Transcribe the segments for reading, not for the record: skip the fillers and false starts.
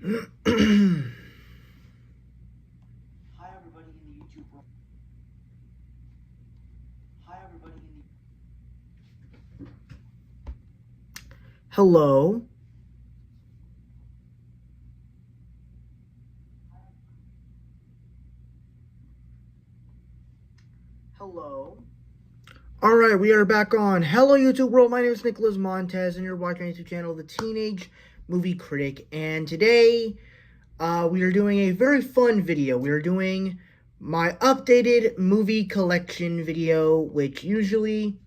Hi everybody in the YouTube world. Hi everybody in the Hello. Hello. All right, we are back on Hello YouTube World. My name is Nicholas Montez, and you're watching my YouTube channel, The Teenage Movie Critic. And today, we are doing a very fun video. We are doing my updated movie collection video, which usually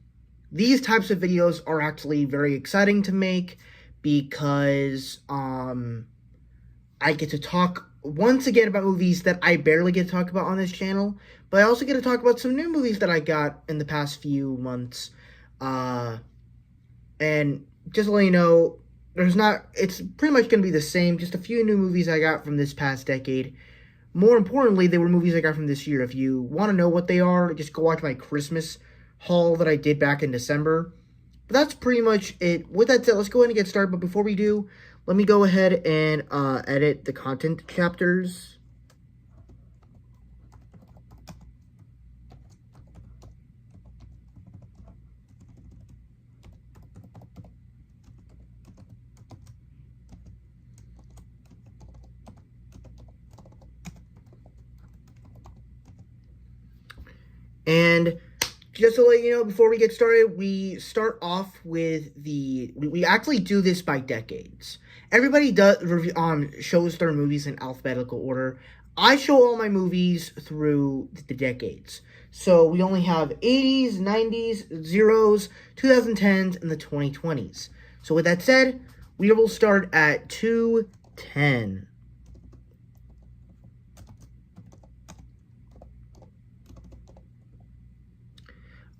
these types of videos are actually very exciting to make because I get to talk once again about movies that I barely get to talk about on this channel, but I also get to talk about some new movies that I got in the past few months. And just to let you know, it's pretty much going to be the same, just a few new movies I got from this past decade. More importantly, they were movies I got from this year. If you want to know what they are, just go watch my Christmas haul that I did back in December. But that's pretty much it. With that said, let's go ahead and get started. But before we do, let me go ahead and edit the content chapters. And just to let you know, before we get started, we start off with we actually do this by decades. Everybody does shows their movies in alphabetical order. I show all my movies through the decades. So we only have 80s, 90s, zeros, 2010s, and the 2020s. So with that said, we will start at 210.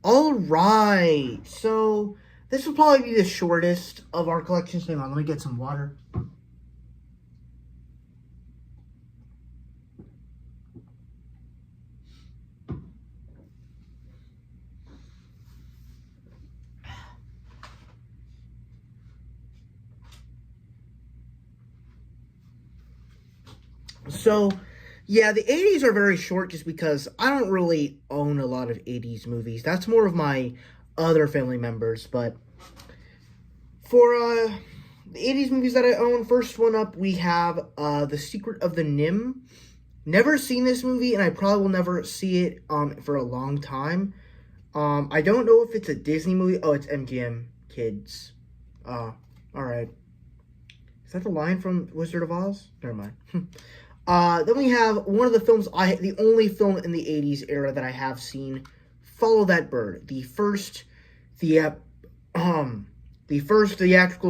All right, so this will probably be the shortest of our collections. Hang on, let me get some water. So, yeah, the 80s are very short just because I don't really own a lot of 80s movies. That's more of my other family members. But for the 80s movies that I own, first one up, we have The Secret of the NIMH. Never seen this movie, and I probably will never see it for a long time. I don't know if it's a Disney movie. Oh, it's MGM Kids. Alright. Is that the line from Wizard of Oz? Never mind. Then we have one of the films, the only film in the 80s era that I have seen, Follow That Bird. The first theatrical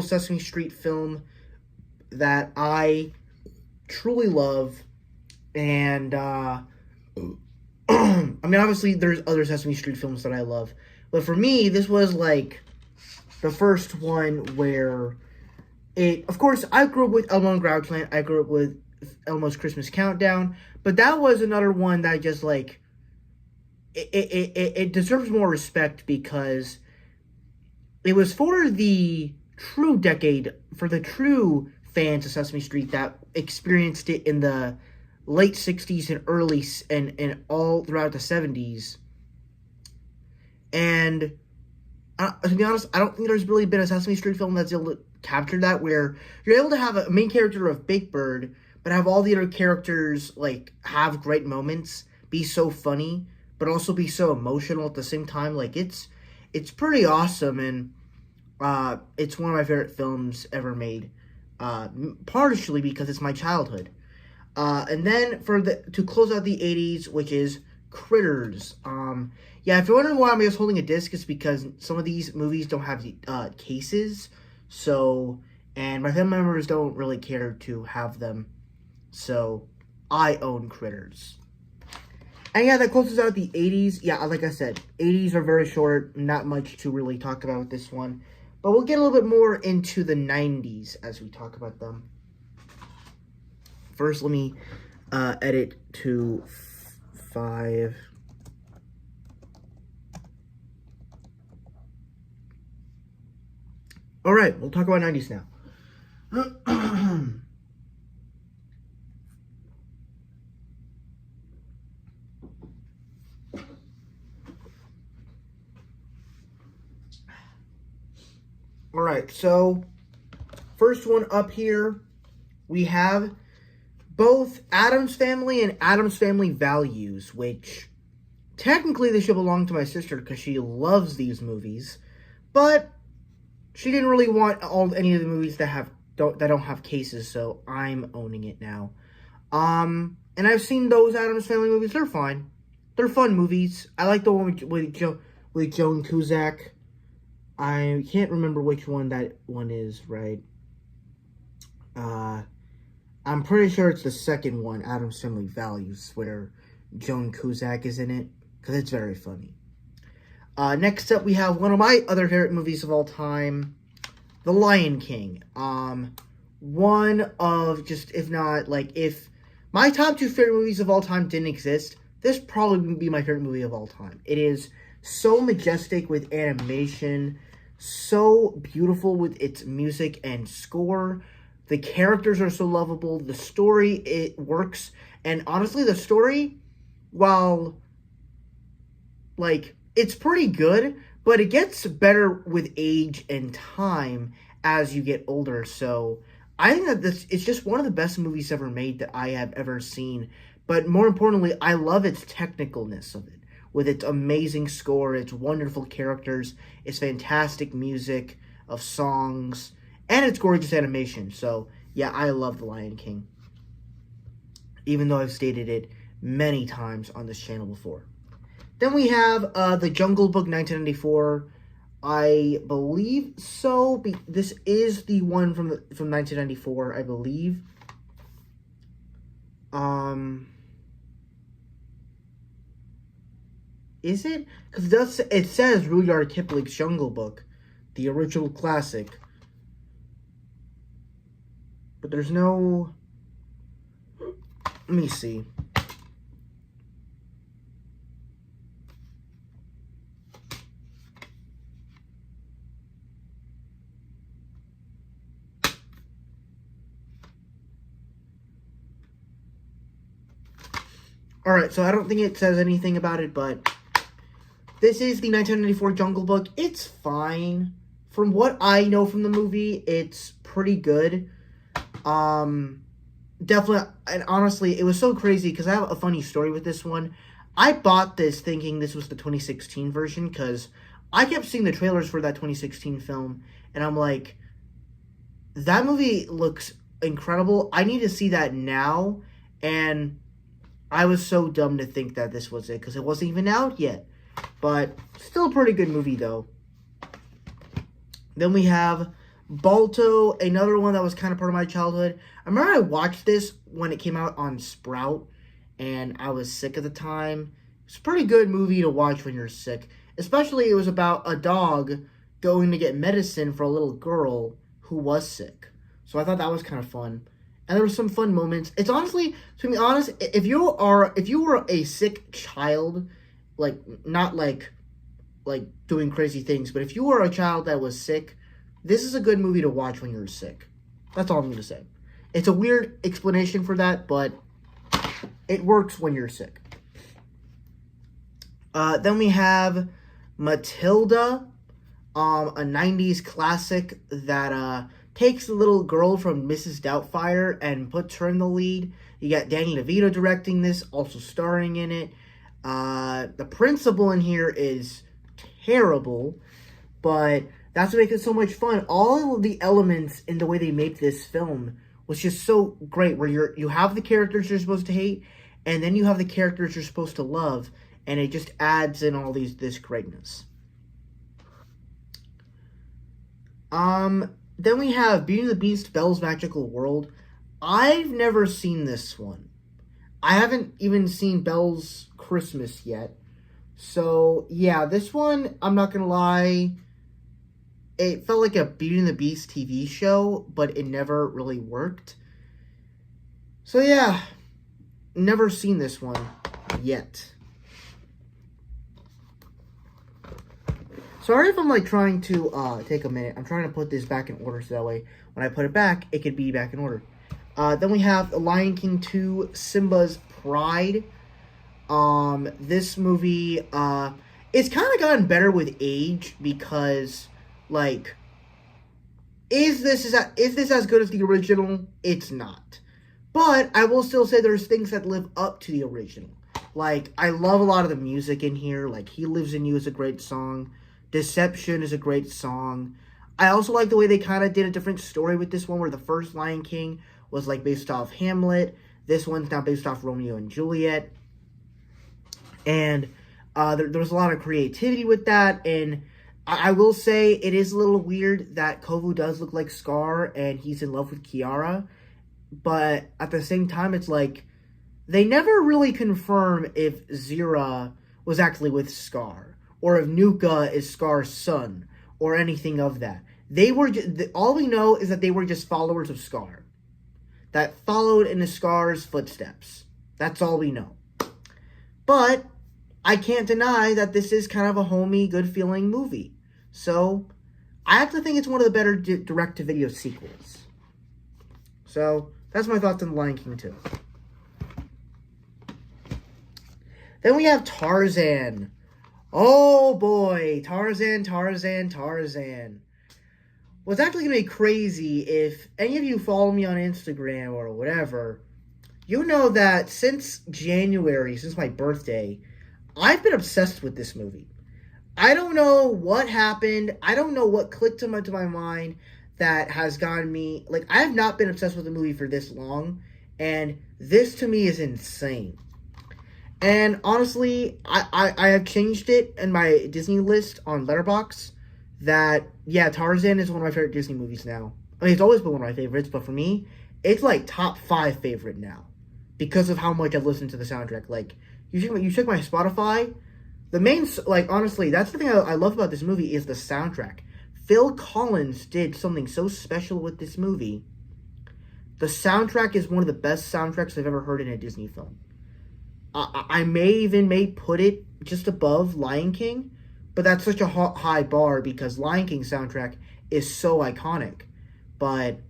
Sesame Street film that I truly love. And, I mean, obviously, there's other Sesame Street films that I love. But for me, this was, like, the first one where of course, I grew up with Elmo and Grouchland. I grew up with Elmo's Christmas Countdown. But that was another one that just, like, it deserves more respect because it was for the true fans of Sesame Street that experienced it in the late 60s and early and all throughout the 70s. And to be honest, I don't think there's really been a Sesame Street film that's able to capture that, where you're able to have a main character of Big Bird, but have all the other characters, like, have great moments, be so funny, but also be so emotional at the same time. Like, it's pretty awesome, and it's one of my favorite films ever made, partially because it's my childhood. And then to close out the 80s, which is Critters. Yeah, if you're wondering why I'm just holding a disc, it's because some of these movies don't have cases, and my family members don't really care to have them, so I own Critters. And yeah, that closes out the 80s. Yeah, like I said, 80s are very short, not much to really talk about with this one, but we'll get a little bit more into the 90s as we talk about them. First, let me edit to 5. All right, we'll talk about 90s now. All right, so first one up here, we have both Addams Family and Addams Family Values, which technically they should belong to my sister because she loves these movies, but she didn't really want any of the movies that don't have cases, so I'm owning it now. And I've seen those Addams Family movies. They're fine. They're fun movies. I like the one with Joan Cusack. I can't remember which one that one is, right? I'm pretty sure it's the second one, Addams Family Values, where Joan Cusack is in it, because it's very funny. Next up, we have one of my other favorite movies of all time, The Lion King. One of if my top 2 favorite movies of all time didn't exist, this probably would be my favorite movie of all time. It is so majestic with animation, so beautiful with its music and score. The characters are so lovable. The story, it works. And honestly, the story, while, it's pretty good, but it gets better with age and time as you get older. So I think that it's just one of the best movies ever made that I have ever seen. But more importantly, I love its technicalness of it. With its amazing score, its wonderful characters, its fantastic music of songs, and its gorgeous animation. So, yeah, I love The Lion King. Even though I've stated it many times on this channel before. Then we have The Jungle Book 1994. I believe so. This is the one from 1994, I believe. Is it? Because it says Rudyard Kipling's Jungle Book, the original classic. But there's no... Let me see. Alright, so I don't think it says anything about it, but this is the 1994 Jungle Book. It's fine. From what I know from the movie, it's pretty good. Definitely, and honestly, it was so crazy because I have a funny story with this one. I bought this thinking this was the 2016 version because I kept seeing the trailers for that 2016 film, and I'm like, that movie looks incredible. I need to see that now, and I was so dumb to think that this was it because it wasn't even out yet. But still a pretty good movie, though. Then we have Balto, another one that was kind of part of my childhood. I remember I watched this when it came out on Sprout, and I was sick at the time. It's a pretty good movie to watch when you're sick. Especially it was about a dog going to get medicine for a little girl who was sick. So I thought that was kind of fun. And there were some fun moments. It's honestly, to be honest, if you were a sick child, not doing crazy things, but if you were a child that was sick, this is a good movie to watch when you're sick. That's all I'm going to say. It's a weird explanation for that, but it works when you're sick. Then we have Matilda, a 90s classic that takes the little girl from Mrs. Doubtfire and puts her in the lead. You got Danny DeVito directing this, also starring in it. The principal in here is terrible, but that's what makes it so much fun. All of the elements in the way they made this film was just so great, where you have the characters you're supposed to hate, and then you have the characters you're supposed to love, and it just adds in all this greatness. Then we have Beauty and the Beast, Belle's Magical World. I've never seen this one. I haven't even seen Belle's Christmas yet. So, yeah, this one, I'm not gonna lie, it felt like a Beauty and the Beast TV show, but it never really worked. So, yeah, never seen this one yet. Sorry if I'm, trying to take a minute. I'm trying to put this back in order so that way when I put it back, it could be back in order. Then we have The Lion King 2, Simba's Pride. This movie, it's kind of gotten better with age because, Is this as good as the original? It's not. But I will still say there's things that live up to the original. Like, I love a lot of the music in here. Like, He Lives in You is a great song. Deception is a great song. I also like the way they kind of did a different story with this one, where the first Lion King was, like, based off Hamlet. This one's now based off Romeo and Juliet. And there was a lot of creativity with that. And I will say it is a little weird that Kovu does look like Scar and he's in love with Kiara. But at the same time, it's like, they never really confirm if Zira was actually with Scar, or if Nuka is Scar's son, or anything of that. All we know is that they were just followers of Scar, that followed in Scar's footsteps. That's all we know. But I can't deny that this is kind of a homey, good-feeling movie. So, I actually think it's one of the better direct-to-video sequels. So, that's my thoughts on The Lion King 2. Then we have Tarzan. Oh boy, Tarzan. What's actually going to be crazy, if any of you follow me on Instagram or whatever, you know that since January, since my birthday, I've been obsessed with this movie. I don't know what happened. I don't know what clicked into my mind that has gotten me, like, I have not been obsessed with a movie for this long, and this to me is insane. And honestly, I have changed it in my Disney list on Letterboxd that, yeah, Tarzan is one of my favorite Disney movies now. I mean, it's always been one of my favorites, but for me, it's like top 5 favorite now because of how much I've listened to the soundtrack. Like, you check my Spotify, the main, like, honestly, that's the thing I love about this movie is the soundtrack. Phil Collins did something so special with this movie. The soundtrack is one of the best soundtracks I've ever heard in a Disney film. I may put it just above Lion King, but that's such a high bar because Lion King soundtrack is so iconic. But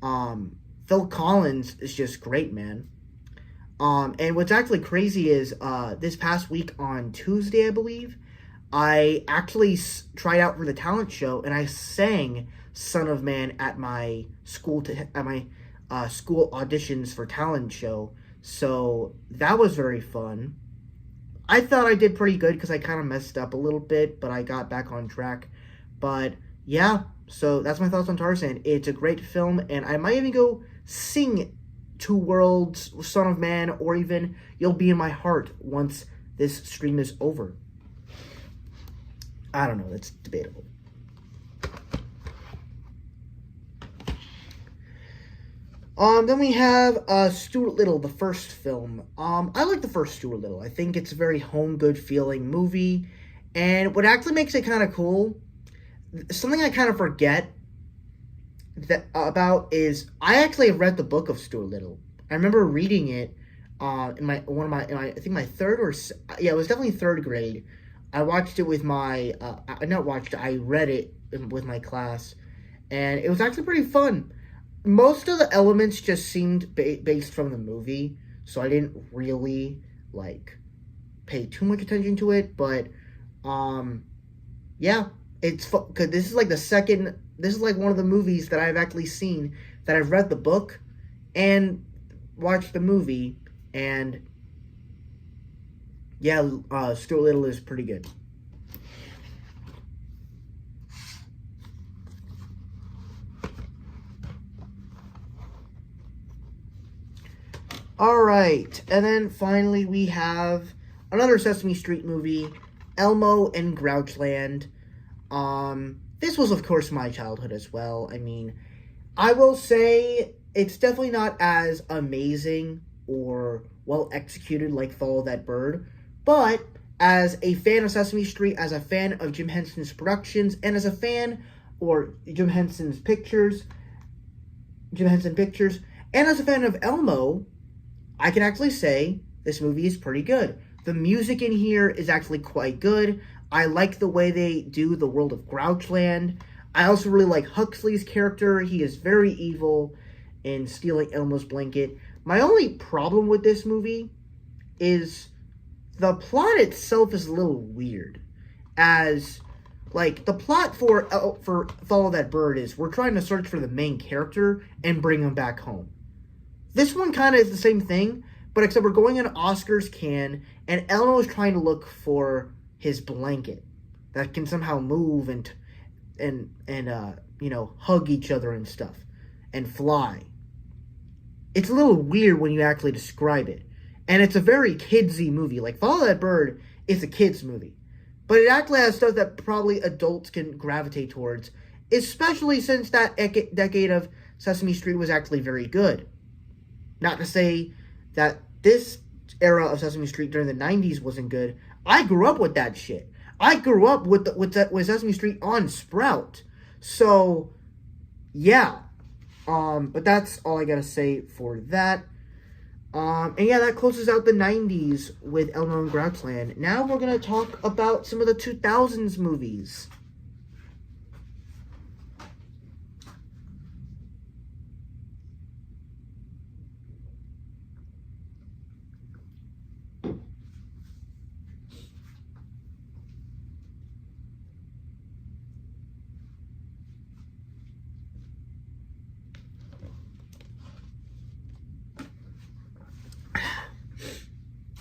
Phil Collins is just great, man. And what's actually crazy is this past week on Tuesday, I believe, I actually tried out for the talent show and I sang "Son of Man" at my school school auditions for talent show. So that was very fun. I thought I did pretty good because I kind of messed up a little bit, but I got back on track. But yeah, so that's my thoughts on Tarzan. It's a great film, and I might even go sing Two Worlds, Son of Man, or even You'll Be in My Heart once this stream is over. I don't know, that's debatable. Then we have Stuart Little, the first film. I like the first Stuart Little. I think it's a very home, good feeling movie. And what actually makes it kind of cool, something I kind of forget about is I actually have read the book of Stuart Little. I remember reading it it was definitely third grade. I watched it with I read it with my class, and it was actually pretty fun. Most of the elements just seemed based from the movie, so I didn't really, pay too much attention to it, but, yeah, it's fun, because this is one of the movies that I've actually seen that I've read the book and watched the movie, and, yeah, Stuart Little is pretty good. Alright, and then finally we have another Sesame Street movie, Elmo and Grouchland. This was, of course, my childhood as well. I mean, I will say it's definitely not as amazing or well executed like Follow That Bird, but as a fan of Sesame Street, as a fan of Jim Henson's productions, and as a fan, or Jim Henson Pictures, and as a fan of Elmo, I can actually say this movie is pretty good. The music in here is actually quite good. I like the way they do the world of Grouchland. I also really like Huxley's character. He is very evil in stealing Elmo's blanket. My only problem with this movie is the plot itself is a little weird. As, Like, the plot for Follow That Bird is we're trying to search for the main character and bring him back home. This one kind of is the same thing, but except we're going in Oscar's can, and Elmo is trying to look for his blanket that can somehow move and hug each other and stuff and fly. It's a little weird when you actually describe it. And it's a very kidsy movie. Like, Follow That Bird is a kids movie. But it actually has stuff that probably adults can gravitate towards, especially since that decade of Sesame Street was actually very good. Not to say that this era of Sesame Street during the 90s wasn't good. I grew up with that shit. I grew up with Sesame Street on Sprout. So, yeah. But that's all I gotta say for that. And yeah, that closes out the 90s with Elmo and Grouchland. Now we're gonna talk about some of the 2000s movies.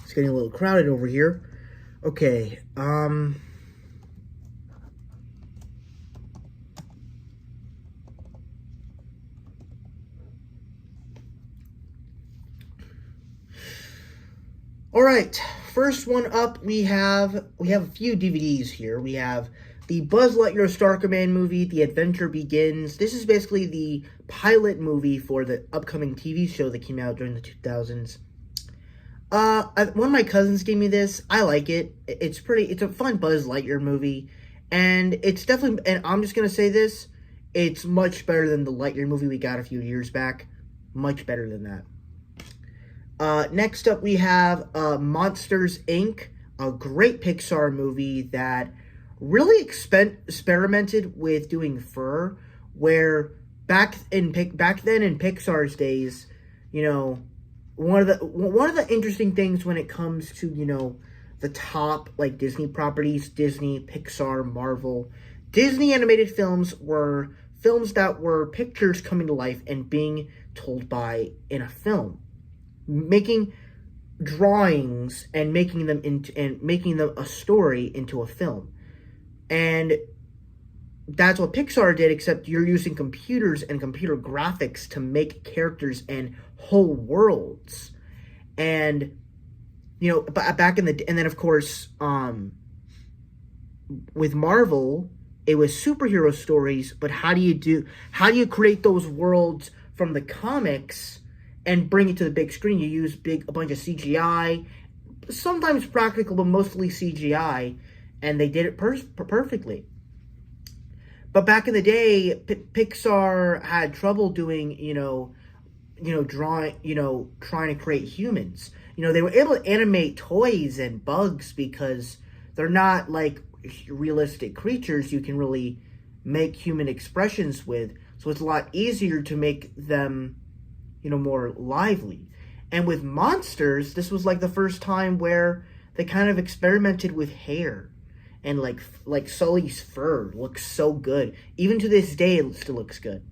It's getting a little crowded over here. Okay, Alright, first one up, we have a few DVDs here. We have the Buzz Lightyear Star Command movie, The Adventure Begins. This is basically the pilot movie for the upcoming TV show that came out during the 2000s. One of my cousins gave me this. I like it. It's a fun Buzz Lightyear movie. And it's definitely, and I'm just going to say this, it's much better than the Lightyear movie we got a few years back. Much better than that. Next up we have Monsters, Inc., a great Pixar movie that really experimented with doing fur, where back then in Pixar's days, one of the interesting things when it comes to, the top, like, Disney properties, Disney, Pixar, Marvel, Disney animated films were films that were pictures coming to life and being told in a film. Making drawings and making them a story into a film. And that's what Pixar did, except you're using computers and computer graphics to make characters and whole worlds. And back in and then of course with Marvel, it was superhero stories, but how do you create those worlds from the comics and bring it to the big screen? You use a bunch of CGI, sometimes practical, but mostly CGI, and they did it perfectly. But back in the day, Pixar had trouble doing, drawing, trying to create humans. They were able to animate toys and bugs because they're not like realistic creatures you can really make human expressions with. So it's a lot easier to make them more lively. And with monsters, this was like the first time where they kind of experimented with hair. And like Sully's fur looks so good. Even to this day, it still looks good.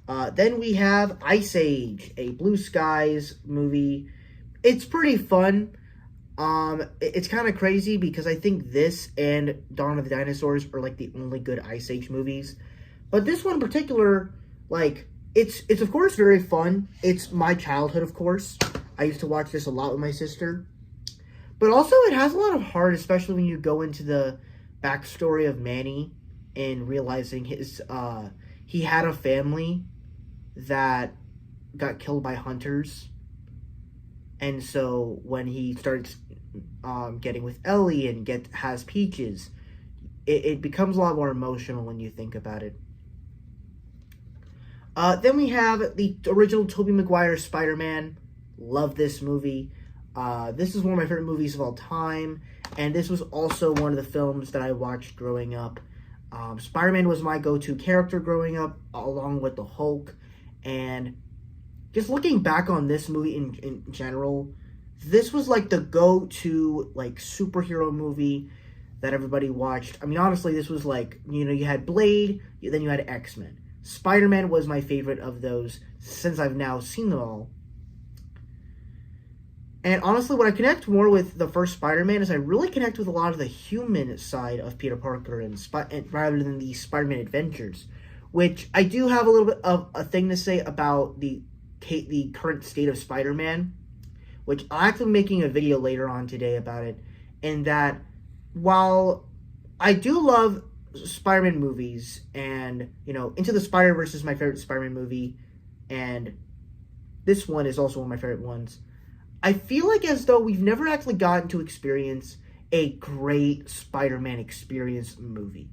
Then we have Ice Age, a Blue Skies movie. It's pretty fun. It's kind of crazy because I think this and Dawn of the Dinosaurs are like the only good Ice Age movies. But this one in particular, like, It's of course very fun. It's my childhood, of course. I used to watch this a lot with my sister. But also it has a lot of heart, especially when you go into the backstory of Manny and realizing he had a family that got killed by hunters. And so when he starts getting with Ellie and has Peaches, it becomes a lot more emotional when you think about it. Then we have the original Tobey Maguire Spider-Man. Love this movie. This is one of my favorite movies of all time. And this was also one of the films that I watched growing up. Spider-Man was my go-to character growing up, along with the Hulk. And just looking back on this movie in general, this was like the go-to like superhero movie that everybody watched. I mean, honestly, this was like, you had Blade, then you had X-Men. Spider-Man was my favorite of those since I've now seen them all. And honestly, what I connect more with the first Spider-Man is I really connect with a lot of the human side of Peter Parker and rather than the Spider-Man adventures, which I do have a little bit of a thing to say about the current state of Spider-Man, which I'll actually be making a video later on today about it, and that while I do love Spider-Man movies, and, Into the Spider-Verse is my favorite Spider-Man movie, and this one is also one of my favorite ones, I feel like as though we've never actually gotten to experience a great Spider-Man experience movie.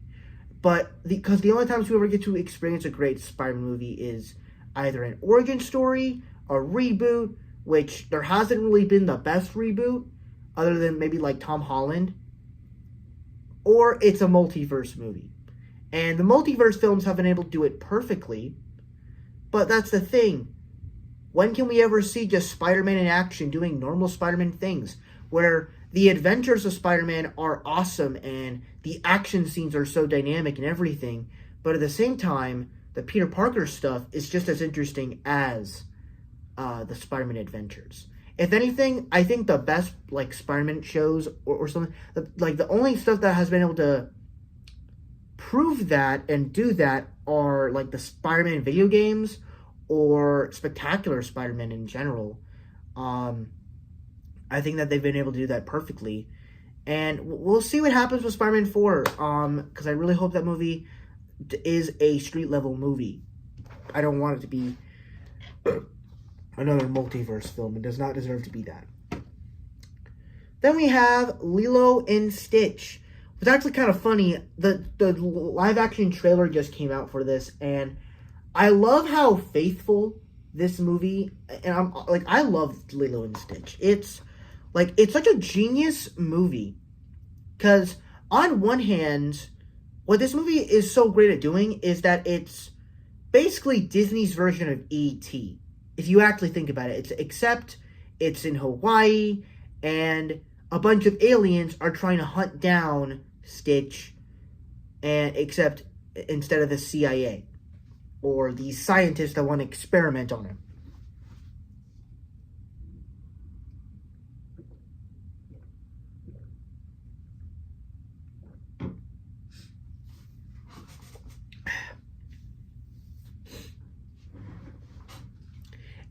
Because the only times we ever get to experience a great Spider-Man movie is either an origin story, a reboot, which there hasn't really been the best reboot, other than maybe like Tom Holland, or it's a multiverse movie. And the multiverse films have been able to do it perfectly, but that's the thing. When can we ever see just Spider-Man in action doing normal Spider-Man things, where the adventures of Spider-Man are awesome and the action scenes are so dynamic and everything, but at the same time, the Peter Parker stuff is just as interesting as the Spider-Man adventures. If anything, I think the best Spider-Man shows or something, the only stuff that has been able to prove that and do that are the Spider-Man video games or Spectacular Spider-Man in general. I think that they've been able to do that perfectly. And we'll see what happens with Spider-Man 4, because I really hope that movie is a street-level movie. I don't want it to be another multiverse film. It does not deserve to be that. Then we have Lilo and Stitch. It's actually kind of funny. The live-action trailer just came out for this, and I love how faithful this movie, and I love Lilo and Stitch. It's such a genius movie, because on one hand, what this movie is so great at doing is that it's basically Disney's version of E.T. If you actually think about it, except it's in Hawaii, and a bunch of aliens are trying to hunt down Stitch, except instead of the CIA. Or the scientists that want to experiment on him.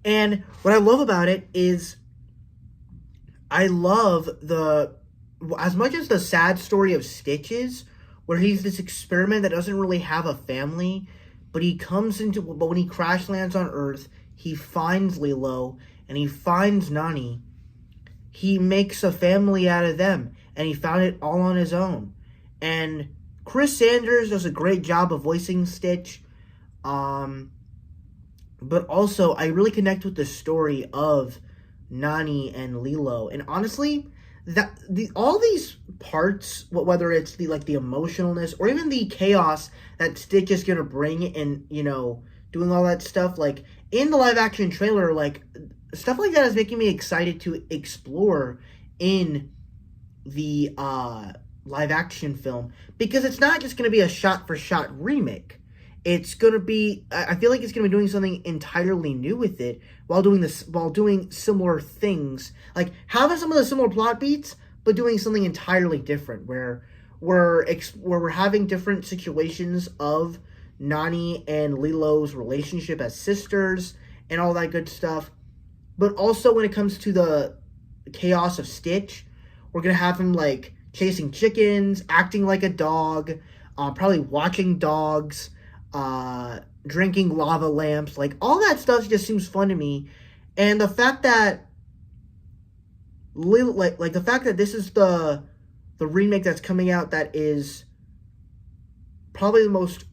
And what I love about it is I love as much as the sad story of Stitch is, where he's this experiment that doesn't really have a family, but when he crash lands on Earth, he finds Lilo, and he finds Nani. He makes a family out of them, and he found it all on his own. And Chris Sanders does a great job of voicing Stitch. But also, I really connect with the story of Nani and Lilo. And honestly, all these parts, whether it's the emotionalness or even the chaos that Stitch is gonna bring in, doing all that stuff, in the live action trailer, stuff like that is making me excited to explore in the live action film, because it's not just gonna be a shot for shot remake. It's gonna be, I feel like it's gonna be doing something entirely new with it while doing similar things, having some of the similar plot beats, but doing something entirely different, where we're having different situations of Nani and Lilo's relationship as sisters and all that good stuff. But also when it comes to the chaos of Stitch, we're gonna have him chasing chickens, acting like a dog, probably watching dogs, drinking lava lamps, all that stuff just seems fun to me. And the fact that the fact that this is the remake that's coming out, that is probably the most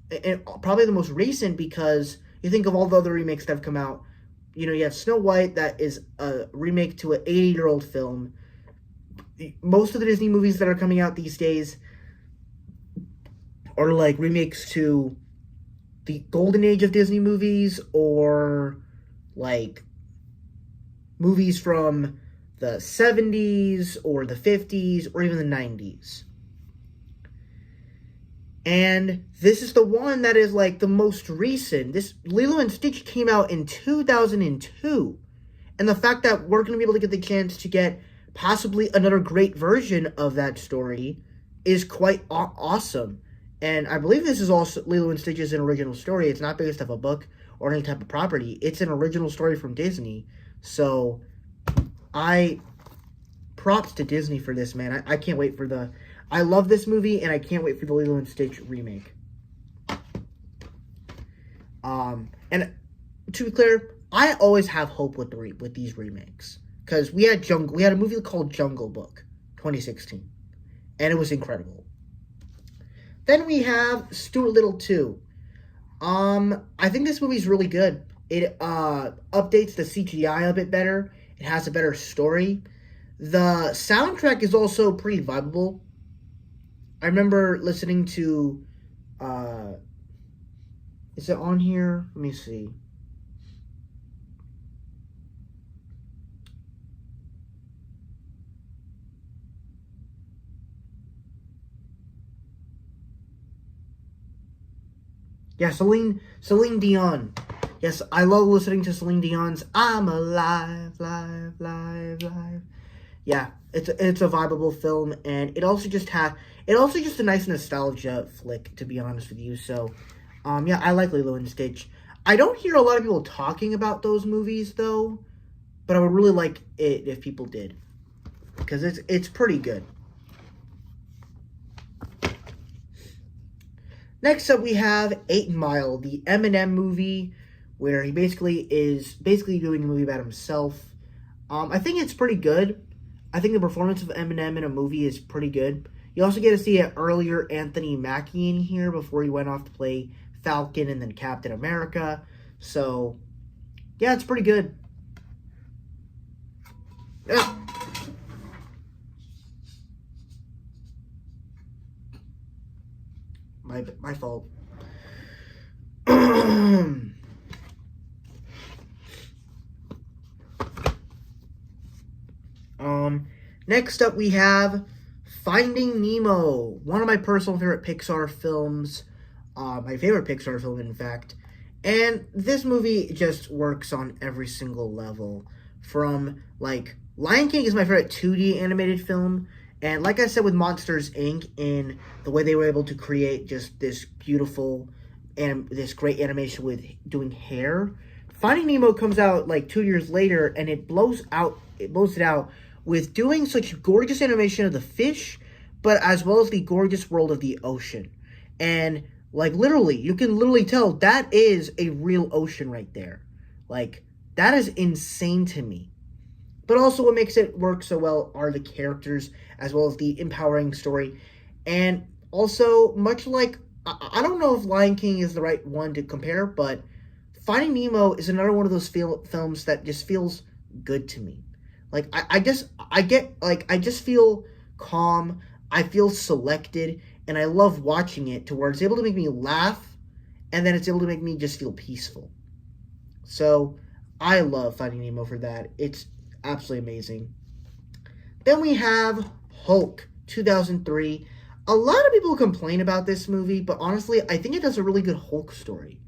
recent, because you think of all the other remakes that have come out. You have Snow White, that is a remake to an 80-year-old film. Most of the Disney movies that are coming out these days are remakes to the golden age of Disney movies, or movies from the 70s or the 50s or even the 90s. And this is the one that is like the most recent. This Lilo and Stitch came out in 2002. And the fact that we're going to be able to get the chance to get possibly another great version of that story is quite awesome. And I believe this is also Lilo and Stitch's an original story. It's not based off a book or any type of property. It's an original story from Disney. So props to Disney for this, man. I can't wait for I love this movie, and I can't wait for the Lilo and Stitch remake. And to be clear, I always have hope with these remakes, because we had a movie called Jungle Book, 2016, and it was incredible. Then we have Stuart Little 2. I think this movie's really good. It updates the CGI a bit better. It has a better story. The soundtrack is also pretty vibeable. I remember listening to, is it on here? Let me see. Yeah, Celine Dion. Yes, I love listening to Celine Dion's I'm Alive, Live, Live, Live. Yeah, it's a vibeable film, and it also just a nice nostalgia flick, to be honest with you. So, yeah, I like Lilo and Stitch. I don't hear a lot of people talking about those movies though, but I would really like it if people did, because it's pretty good. Next up, we have 8 Mile, the Eminem movie, where he is doing a movie about himself. I think it's pretty good. I think the performance of Eminem in a movie is pretty good. You also get to see an earlier Anthony Mackie in here before he went off to play Falcon and then Captain America. So, yeah, it's pretty good. Yeah. My fault. Next up we have Finding Nemo, one of my personal favorite Pixar films, my favorite Pixar film, in fact. And this movie just works on every single level. From, like, Lion King is my favorite 2D animated film, and like I said with Monsters, Inc., in the way they were able to create just this beautiful and this great animation with doing hair, Finding Nemo comes out like 2 years later, and it blows it out with doing such gorgeous animation of the fish, but as well as the gorgeous world of the ocean. And, like, literally, you can literally tell that is a real ocean right there. Like, that is insane to me. But also what makes it work so well are the characters, as well as the empowering story. And also, much like, I don't know if Lion King is the right one to compare, but Finding Nemo is another one of those films that just feels good to me. Like, I just feel calm, I feel selected, and I love watching it to where it's able to make me laugh, and then it's able to make me just feel peaceful. So, I love Finding Nemo for that. It's absolutely amazing. Then we have Hulk, 2003. A lot of people complain about this movie, but honestly, I think it does a really good Hulk story.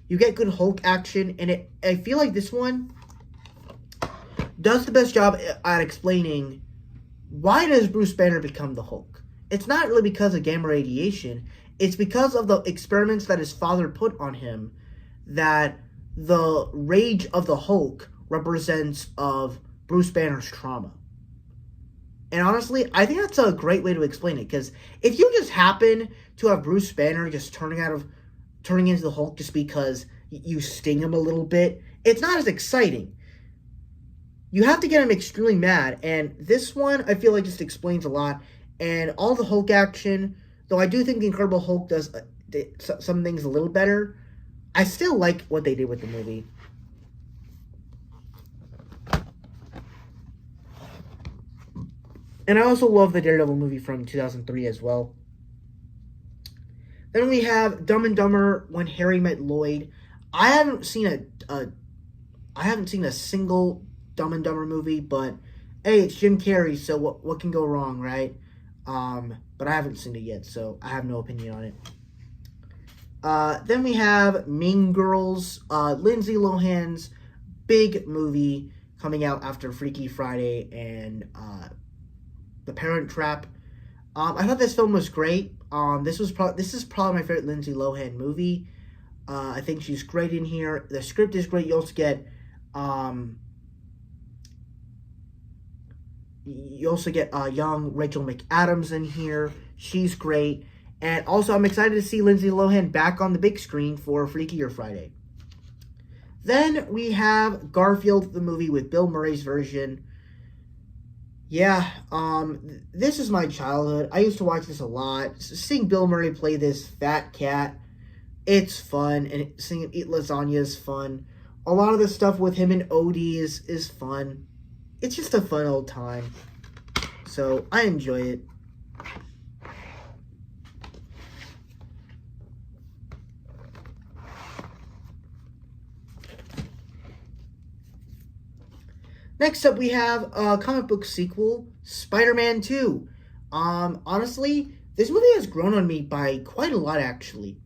You get good Hulk action, and I feel like this one does the best job at explaining why does Bruce Banner become the Hulk. It's not really because of gamma radiation. It's because of the experiments that his father put on him, that the rage of the Hulk represents of Bruce Banner's trauma. And honestly, I think that's a great way to explain it, because if you just happen to have Bruce Banner just turning into the Hulk just because you sting him a little bit, it's not as exciting. You have to get him extremely mad, and this one, I feel like, just explains a lot. And all the Hulk action, though I do think The Incredible Hulk does some things a little better, I still like what they did with the movie. And I also love the Daredevil movie from 2003 as well. Then we have Dumb and Dumber, When Harry Met Lloyd. I haven't seen a single Dumb and Dumber movie, but hey, it's Jim Carrey, so what can go wrong, right? But I haven't seen it yet, so I have no opinion on it. Then we have Mean Girls, Lindsay Lohan's big movie coming out after Freaky Friday and The Parent Trap. I thought this film was great. This is probably my favorite Lindsay Lohan movie. I think she's great in here. The script is great. You also get young Rachel McAdams in here. She's great. And also, I'm excited to see Lindsay Lohan back on the big screen for Freakier Friday. Then we have Garfield, the movie with Bill Murray's version. Yeah, this is my childhood. I used to watch this a lot. Seeing Bill Murray play this fat cat, it's fun. And seeing him eat lasagna is fun. A lot of the stuff with him and Odie is fun. It's just a fun old time. So, I enjoy it. Next up, we have a comic book sequel, Spider-Man 2. Honestly, this movie has grown on me by quite a lot, actually.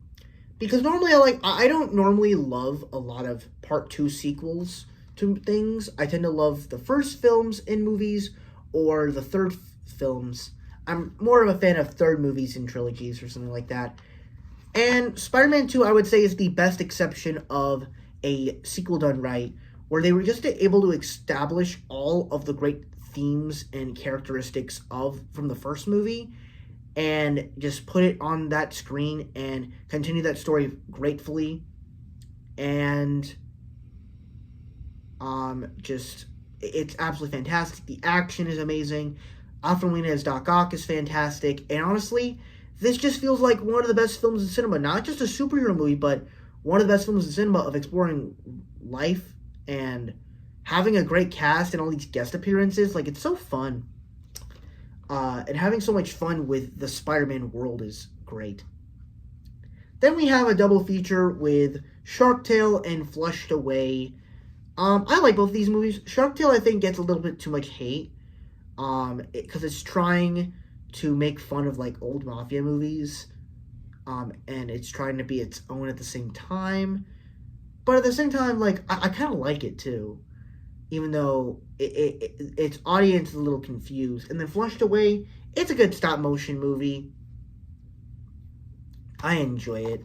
Because normally I don't normally love a lot of Part 2 sequels to things. I tend to love the first films in movies or the third films. I'm more of a fan of third movies in trilogies or something like that. And Spider-Man 2, I would say, is the best exception of a sequel done right, where they were just able to establish all of the great themes and characteristics from the first movie and just put it on that screen and continue that story gratefully. And it's absolutely fantastic. The action is amazing. Alfred Molina as Doc Ock is fantastic. And honestly, this just feels like one of the best films in cinema. Not just a superhero movie, but one of the best films in cinema of exploring life and having a great cast and all these guest appearances. Like, it's so fun. And having so much fun with the Spider-Man world is great. Then we have a double feature with Shark Tale and Flushed Away. I like both of these movies. Shark Tale, I think, gets a little bit too much hate. Because it's trying to make fun of, like, old mafia movies. And it's trying to be its own at the same time. But at the same time, like, I kind of like it, too. Even though its audience is a little confused. And then Flushed Away, it's a good stop-motion movie. I enjoy it.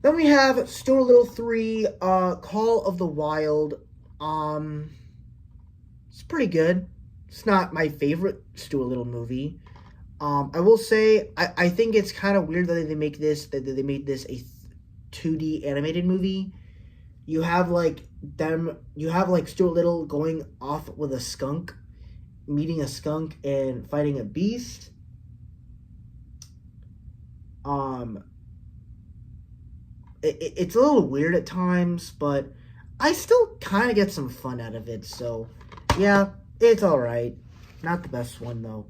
Then we have Stuart Little 3, Call of the Wild. It's pretty good. It's not my favorite Stuart Little movie. I will say, I think it's kind of weird that they made this a 2D animated movie. You have Stuart Little going off with a skunk, meeting a skunk and fighting a beast. It's a little weird at times, but I still kind of get some fun out of it. So, yeah, it's alright. Not the best one, though.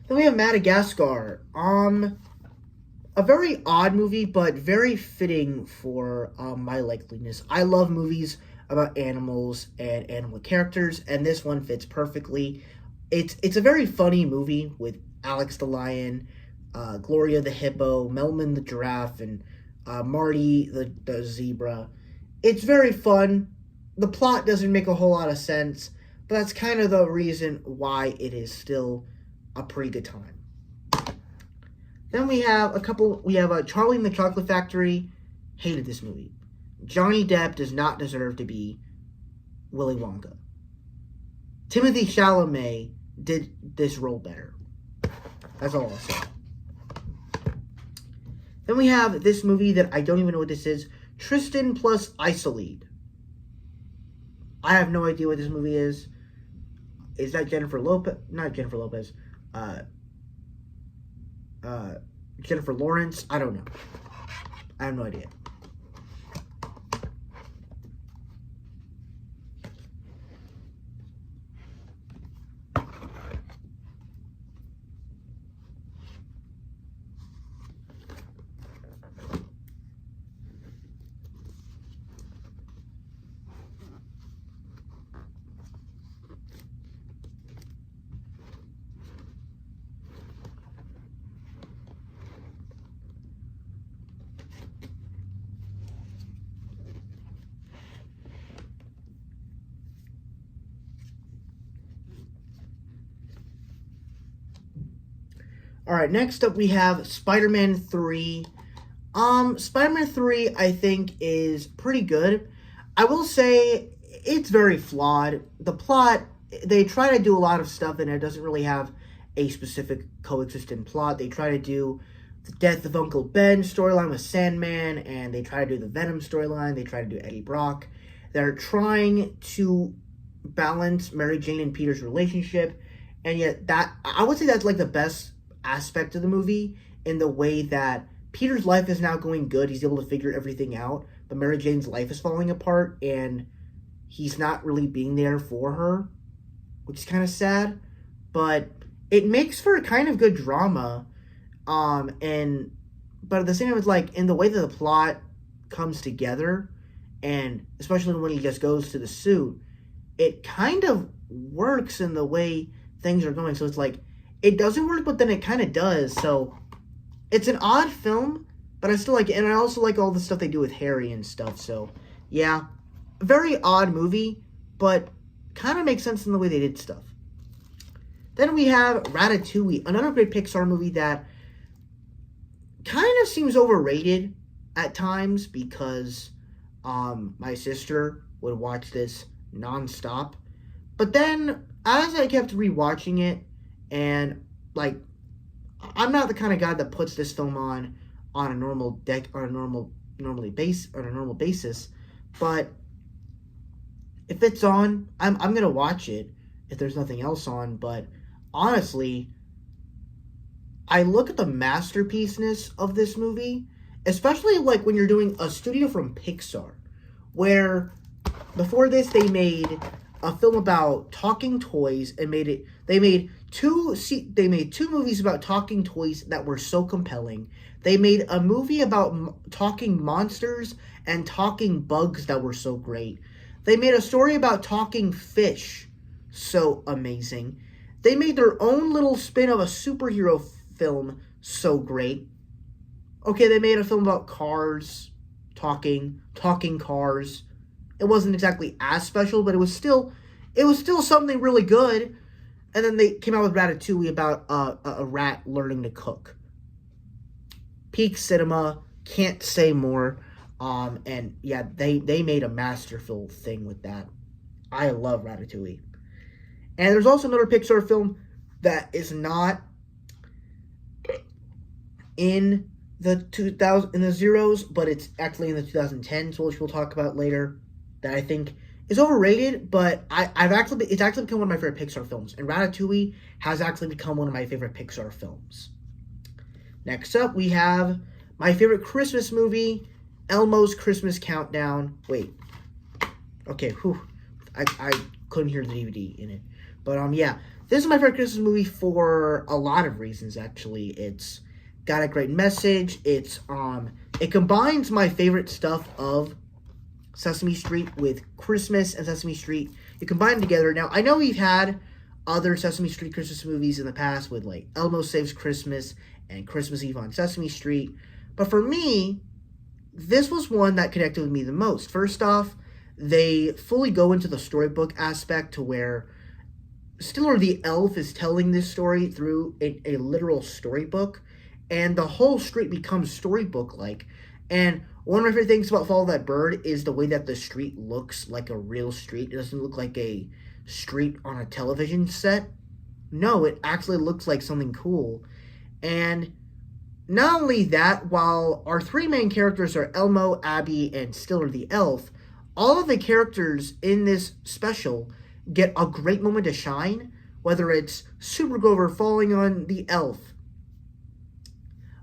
Then we have Madagascar. A very odd movie, but very fitting for my likeliness. I love movies about animals and animal characters, and this one fits perfectly. It's a very funny movie with Alex the lion, Gloria the hippo, Melman the giraffe, and Marty the zebra. It's very fun. The plot doesn't make a whole lot of sense, but that's kind of the reason why it is still a pretty good time. Then we have Charlie and the Chocolate Factory. Hated this movie. Johnny Depp does not deserve to be Willy Wonka. Timothy Chalamet did this role better. That's all I'll say. Then we have this movie that I don't even know what this is. Tristan plus Isolde. I have no idea what this movie is. Is that Jennifer Lopez? Not Jennifer Lopez. Jennifer Lawrence? I don't know. I have no idea. All right, next up we have Spider-Man 3. Spider-Man 3 I think is pretty good. I will say it's very flawed. The plot, they try to do a lot of stuff and it doesn't really have a specific coexistent plot. They try to do the death of Uncle Ben storyline with Sandman, and they try to do the Venom storyline. They try to do Eddie Brock. They're trying to balance Mary Jane and Peter's relationship, and yet that, I would say that's like the best aspect of the movie, in the way that Peter's life is now going good. He's able to figure everything out, but Mary Jane's life is falling apart, and he's not really being there for her, which is kind of sad. But it makes for a kind of good drama, and but at the same time, it's like in the way that the plot comes together, and especially when he just goes to the suit, it kind of works in the way things are going. So it's like, it doesn't work, but then it kind of does. So it's an odd film, but I still like it. And I also like all the stuff they do with Harry and stuff. So yeah, very odd movie, but kind of makes sense in the way they did stuff. Then we have Ratatouille, another great Pixar movie that kind of seems overrated at times, because my sister would watch this nonstop. But then as I kept rewatching it, and like, I'm not the kind of guy that puts this film on a normal normal basis, but if it's on, I'm gonna watch it if there's nothing else on. But honestly, I look at the masterpiece-ness of this movie, especially like when you're doing a studio from Pixar, where before this they made a film about talking toys and they made two movies about talking toys that were so compelling. They made a movie about talking monsters and talking bugs that were so great. They made a story about talking fish, so amazing. They made their own little spin of a superhero film, so great. Okay, they made a film about cars, talking cars. It wasn't exactly as special, but it was still something really good. And then they came out with Ratatouille about a rat learning to cook. Peak cinema, can't say more. And yeah, they made a masterful thing with that. I love Ratatouille. And there's also another Pixar film that is not in the zeros, but it's actually in the 2010s, which we'll talk about later, that I think is overrated, but it's actually become one of my favorite Pixar films, and Ratatouille has actually become one of my favorite Pixar films. Next up, we have my favorite Christmas movie, Elmo's Christmas Countdown. Wait. Okay, I couldn't hear the DVD in it. But yeah, this is my favorite Christmas movie for a lot of reasons, actually. It's got a great message. It combines my favorite stuff of Sesame Street with Christmas and Sesame Street. You combine them together. Now, I know we've had other Sesame Street Christmas movies in the past with like Elmo Saves Christmas and Christmas Eve on Sesame Street. But for me, this was one that connected with me the most. First off, they fully go into the storybook aspect, to where Stiller the elf is telling this story through a literal storybook, and the whole street becomes storybook-like. And one of my favorite things about Follow That Bird is the way that the street looks like a real street. It doesn't look like a street on a television set. No, it actually looks like something cool. And not only that, while our three main characters are Elmo, Abby, and Stiller the elf, all of the characters in this special get a great moment to shine, whether it's Super Grover falling on the elf,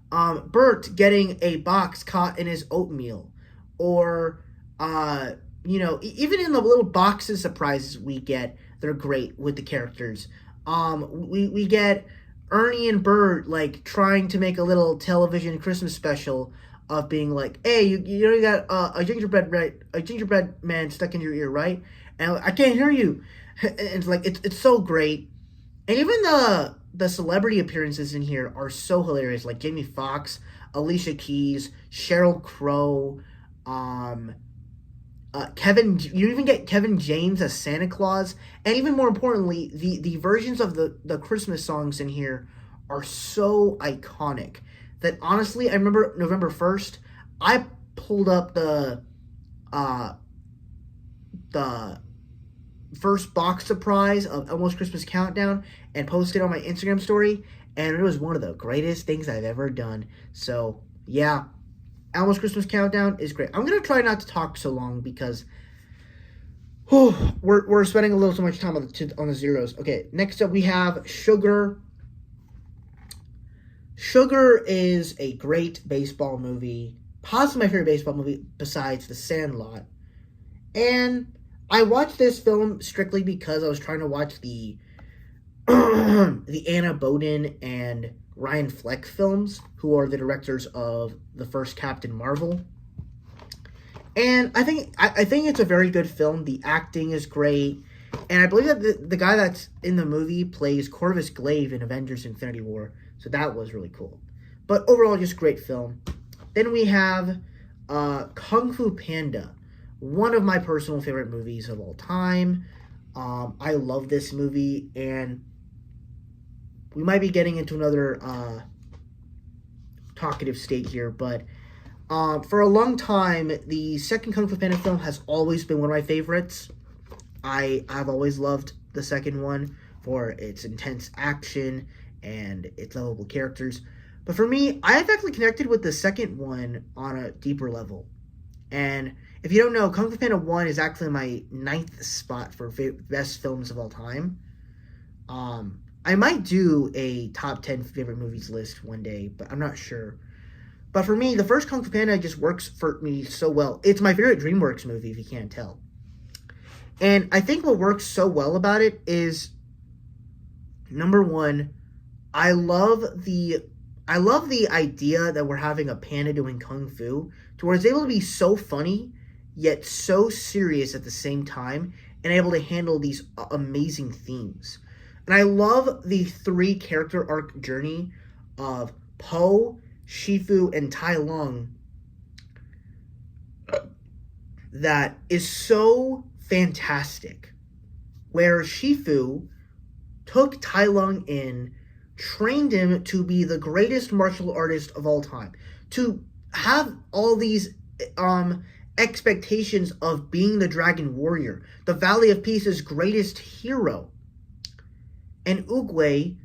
Bert getting a box caught in his oatmeal, or even in the little boxes surprises we get, they're great with the characters. We get Ernie and Bert like trying to make a little television Christmas special of being like, hey, you got a gingerbread man stuck in your ear, right? And I can't hear you. And it's like it's so great. And even the celebrity appearances in here are so hilarious, like Jamie Foxx, Alicia Keys, Sheryl Crow, Kevin. You even get Kevin James as Santa Claus, and even more importantly, the versions of the Christmas songs in here are so iconic that honestly, I remember November 1st, I pulled up the first box surprise of Elmo's Christmas Countdown and posted on my Instagram story, and it was one of the greatest things I've ever done. So, yeah, Elmo's Christmas Countdown is great. I'm going to try not to talk so long because we're spending a little too much time on the zeros. Okay, next up we have Sugar. Sugar is a great baseball movie, possibly my favorite baseball movie besides The Sandlot. And I watched this film strictly because I was trying to watch the the Anna Boden and Ryan Fleck films, who are the directors of the first Captain Marvel. And I think it's a very good film. The acting is great. And I believe that the guy that's in the movie plays Corvus Glaive in Avengers Infinity War. So that was really cool. But overall, just great film. Then we have Kung Fu Panda, one of my personal favorite movies of all time. I love this movie, and we might be getting into another talkative state here, but for a long time, the second Kung Fu Panda film has always been one of my favorites. I've always loved the second one for its intense action and its lovable characters. But for me, I've actually connected with the second one on a deeper level. And if you don't know, Kung Fu Panda 1 is actually my 9th spot for best films of all time. I might do a top 10 favorite movies list one day, but I'm not sure. But for me, the first Kung Fu Panda just works for me so well. It's my favorite DreamWorks movie, if you can't tell. And I think what works so well about it is, number one, I love the idea that we're having a panda doing kung fu, to where it's able to be so funny, yet so serious at the same time, and able to handle these amazing themes. And I love the 3 character arc journey of Po, Shifu, and Tai Lung that is so fantastic. Where Shifu took Tai Lung in, trained him to be the greatest martial artist of all time, to have all these expectations of being the Dragon Warrior, the Valley of Peace's greatest hero. And Oogway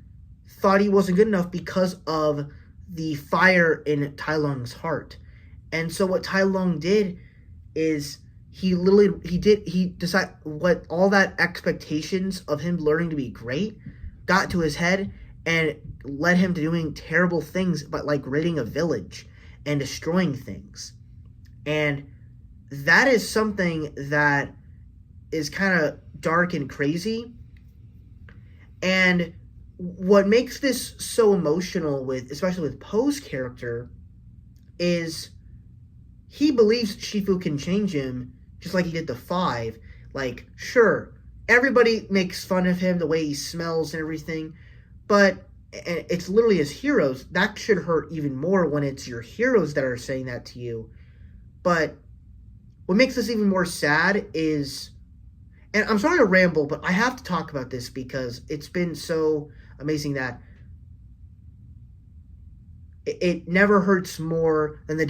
thought he wasn't good enough because of the fire in Tai Lung's heart. And so what Tai Lung did is he decided what all that expectations of him learning to be great got to his head and led him to doing terrible things, but like raiding a village and destroying things. And that is something that is kind of dark and crazy. And what makes this so emotional especially with Po's character, is he believes Shifu can change him just like he did the 5. Like, sure, everybody makes fun of him, the way he smells and everything, but it's literally his heroes. That should hurt even more when it's your heroes that are saying that to you. But what makes this even more sad is, and I'm sorry to ramble, but I have to talk about this because it's been so amazing that it never hurts more than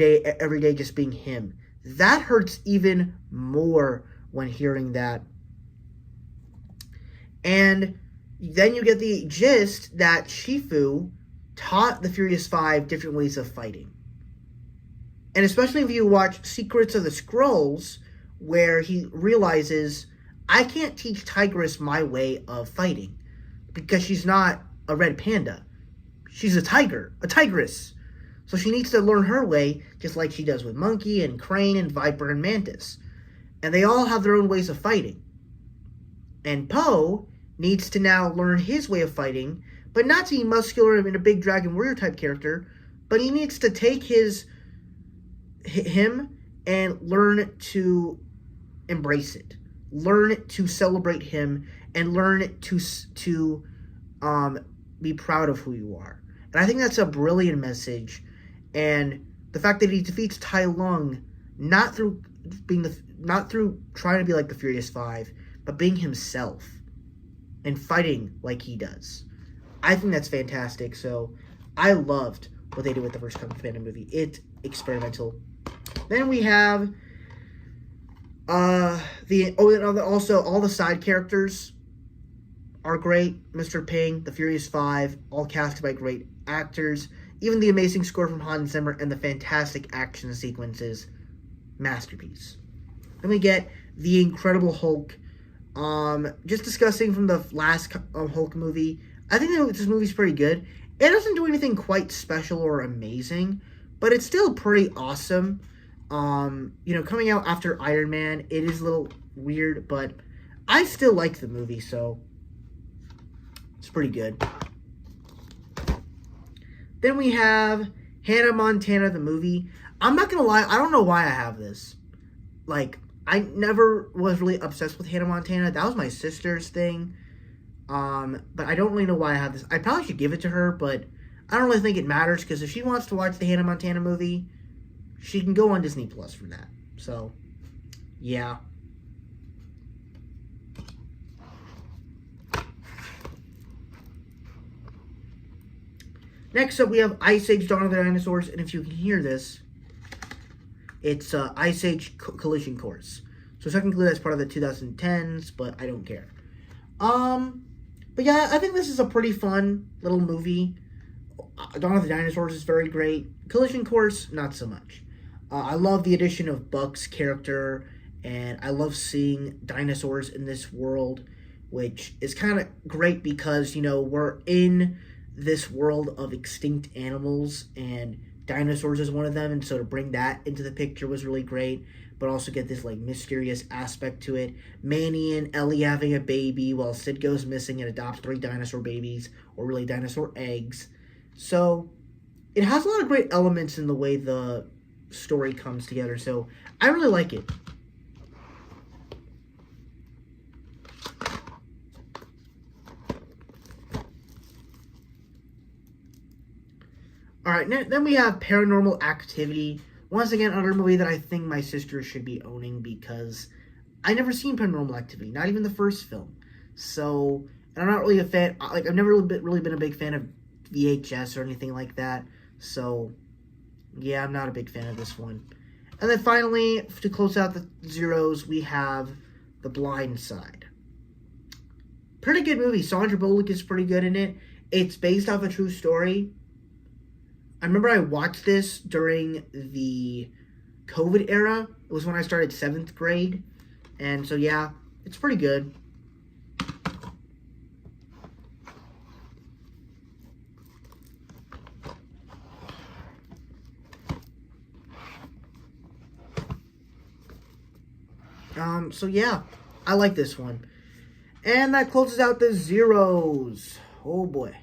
every day just being him. That hurts even more when hearing that. And then you get the gist that Shifu taught the Furious 5 different ways of fighting. And especially if you watch Secrets of the Scrolls, where he realizes, I can't teach Tigress my way of fighting because she's not a red panda. She's a tigress. So she needs to learn her way, just like she does with Monkey and Crane and Viper and Mantis. And they all have their own ways of fighting. And Po needs to now learn his way of fighting, but not to be muscular and a big Dragon Warrior type character, but he needs to take him and learn to embrace it. Learn to celebrate him and learn to be proud of who you are. And I think that's a brilliant message. And the fact that he defeats Tai Lung not through trying to be like the Furious 5, but being himself and fighting like he does. I think that's fantastic. So I loved what they did with the first Kung Fu Panda movie. It's experimental. Then we have also all the side characters are great. Mr. Ping, the Furious Five, all casted by great actors. Even the amazing score from Hans Zimmer and the fantastic action sequences, masterpiece. Then we get the Incredible Hulk. Just discussing from the last Hulk movie, I think that this movie's pretty good. It doesn't do anything quite special or amazing, but it's still pretty awesome. Coming out after Iron Man, it is a little weird, but I still like the movie, so it's pretty good. Then we have Hannah Montana, the movie. I'm not gonna lie, I don't know why I have this. Like, I never was really obsessed with Hannah Montana. That was my sister's thing. But I don't really know why I have this. I probably should give it to her, but I don't really think it matters, because if she wants to watch the Hannah Montana movie, she can go on Disney Plus for that. So, yeah. Next up, we have Ice Age Dawn of the Dinosaurs, and if you can hear this, it's Ice Age Collision Course. So technically that's part of the 2010s, but I don't care. But yeah, I think this is a pretty fun little movie. Dawn of the Dinosaurs is very great. Collision Course, not so much. I love the addition of Buck's character, and I love seeing dinosaurs in this world, which is kind of great because, we're in this world of extinct animals, and dinosaurs is one of them, and so to bring that into the picture was really great, but also get this, mysterious aspect to it. Manny and Ellie having a baby while Sid goes missing and adopts 3 dinosaur babies, or really dinosaur eggs. So, it has a lot of great elements in the way the story comes together, so I really like it. Alright, then we have Paranormal Activity. Once again, another movie that I think my sister should be owning, because I never seen Paranormal Activity, not even the first film. So, and I'm not really a fan, I've never really been a big fan of VHS or anything like that. So, yeah, I'm not a big fan of this one. And then finally, to close out the zeros, we have The Blind Side. Pretty good movie. Sandra Bullock is pretty good in it. It's based off a true story. I remember I watched this during the COVID era. It was when I started 7th grade. And so, yeah, it's pretty good. So yeah, I like this one. And that closes out the zeros. Oh boy.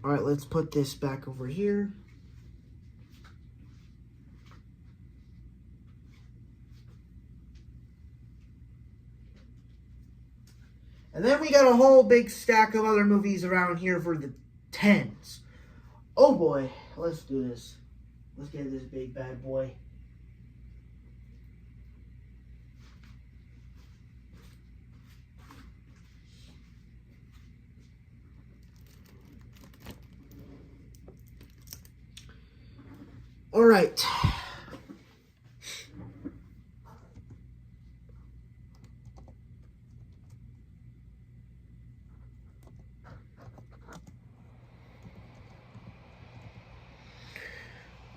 Alright, let's put this back over here. And then we got a whole big stack of other movies around here for the 10s. Oh boy, let's do this. Let's get this big bad boy. All right.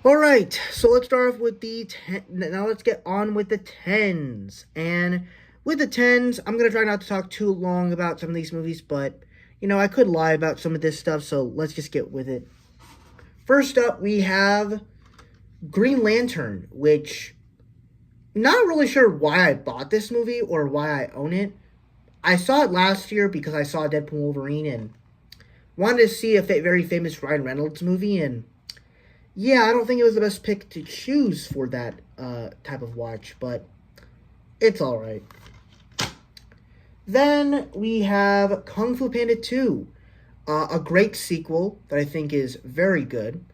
All right, so let's start off with the 10. Now let's get on with the 10s. And with the 10s, I'm going to try not to talk too long about some of these movies, but, I could lie about some of this stuff, so let's just get with it. First up, we have Green Lantern, which, not really sure why I bought this movie or why I own it. I saw it last year because I saw Deadpool Wolverine and wanted to see a very famous Ryan Reynolds movie, and yeah, I don't think it was the best pick to choose for that type of watch, but it's alright. Then we have Kung Fu Panda 2. A great sequel that I think is very good.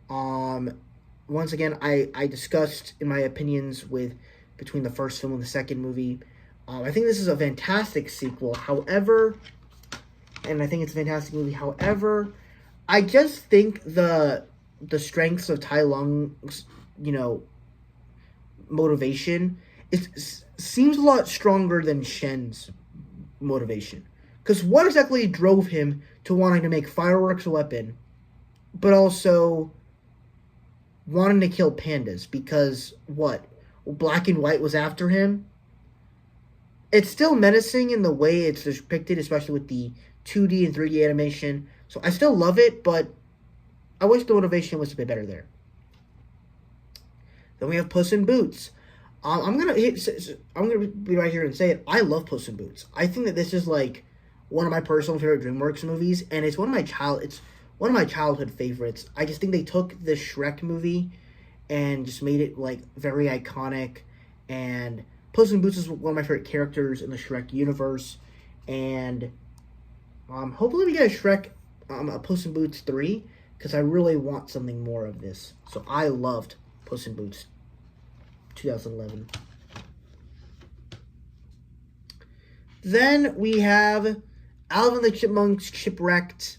Um, Once again, I discussed in my opinions with between the first film and the second movie. I think this is a fantastic sequel. However, and I think it's a fantastic movie. However, I just think the strengths of Tai Lung's, you know, motivation seems a lot stronger than Shen's motivation. Because what exactly drove him to wanting to make fireworks a weapon, but also wanting to kill pandas? Because what? Black and White was after him? It's still menacing in the way it's depicted, especially with the 2D and 3D animation. So I still love it, but I wish the motivation was a bit better there. Then we have Puss in Boots. I'm gonna be right here and say it. I love Puss in Boots. I think that this is like one of my personal favorite DreamWorks movies, and it's one of my childhood favorites. I just think they took the Shrek movie and just made it like very iconic. And Puss in Boots is one of my favorite characters in the Shrek universe. And hopefully we get a Puss in Boots 3, because I really want something more of this. So I loved Puss in Boots 2011. Then we have Alvin the Chipmunks Shipwrecked.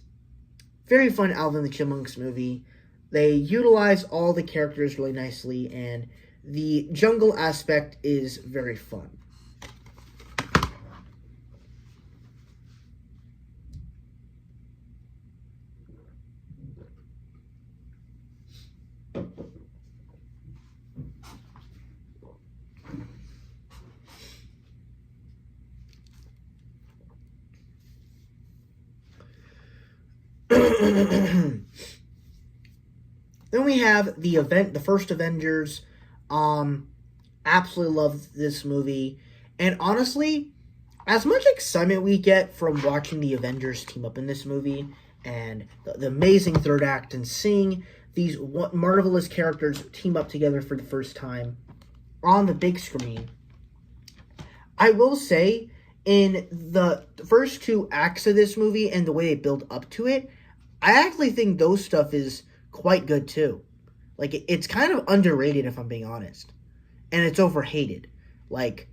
Very fun Alvin the Chipmunks movie. They utilize all the characters really nicely, and the jungle aspect is very fun. Then we have the first Avengers. Absolutely love this movie, and honestly, as much excitement we get from watching the Avengers team up in this movie, and the amazing third act, and seeing these marvelous characters team up together for the first time on the big screen, I will say, in the first two acts of this movie and the way they build up to it, I actually think those stuff is quite good too. Like, it's kind of underrated, if I'm being honest. And it's overhated. Like,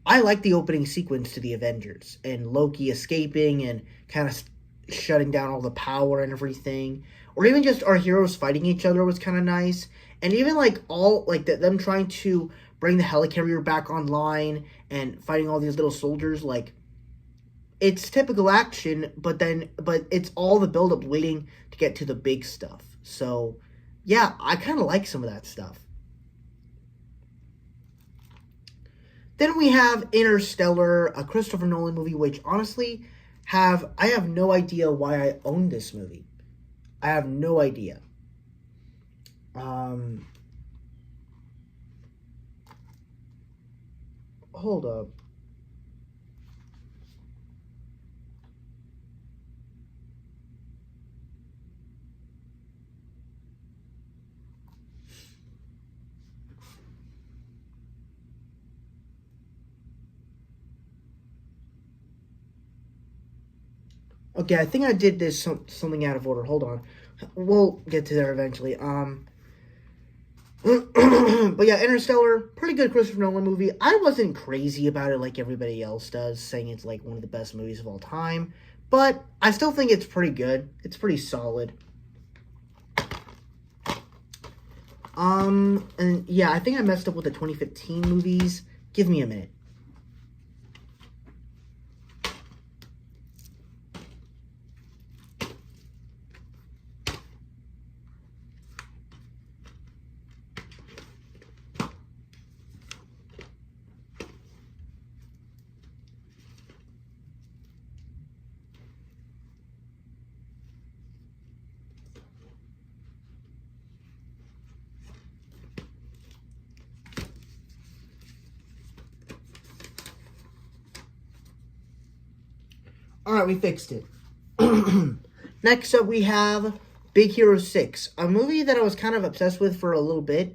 I like the opening sequence to the Avengers, and Loki escaping and kind of shutting down all the power and everything. Or even just our heroes fighting each other was kind of nice. And even like them trying to bring the helicarrier back online and fighting all these little soldiers, like, it's typical action, but it's all the build up waiting to get to the big stuff. So yeah, I kind of like some of that stuff. Then we have Interstellar, a Christopher Nolan movie, which honestly I have no idea why I own this movie. I have no idea. Hold up. Okay, I think I did this something out of order. Hold on. We'll get to there eventually. But yeah, Interstellar, pretty good Christopher Nolan movie. I wasn't crazy about it like everybody else does, saying it's like one of the best movies of all time. But I still think it's pretty good. It's pretty solid. And yeah, I think I messed up with the 2015 movies. Give me a minute. Alright, we fixed it. Next up, we have Big Hero 6, a movie that I was kind of obsessed with for a little bit.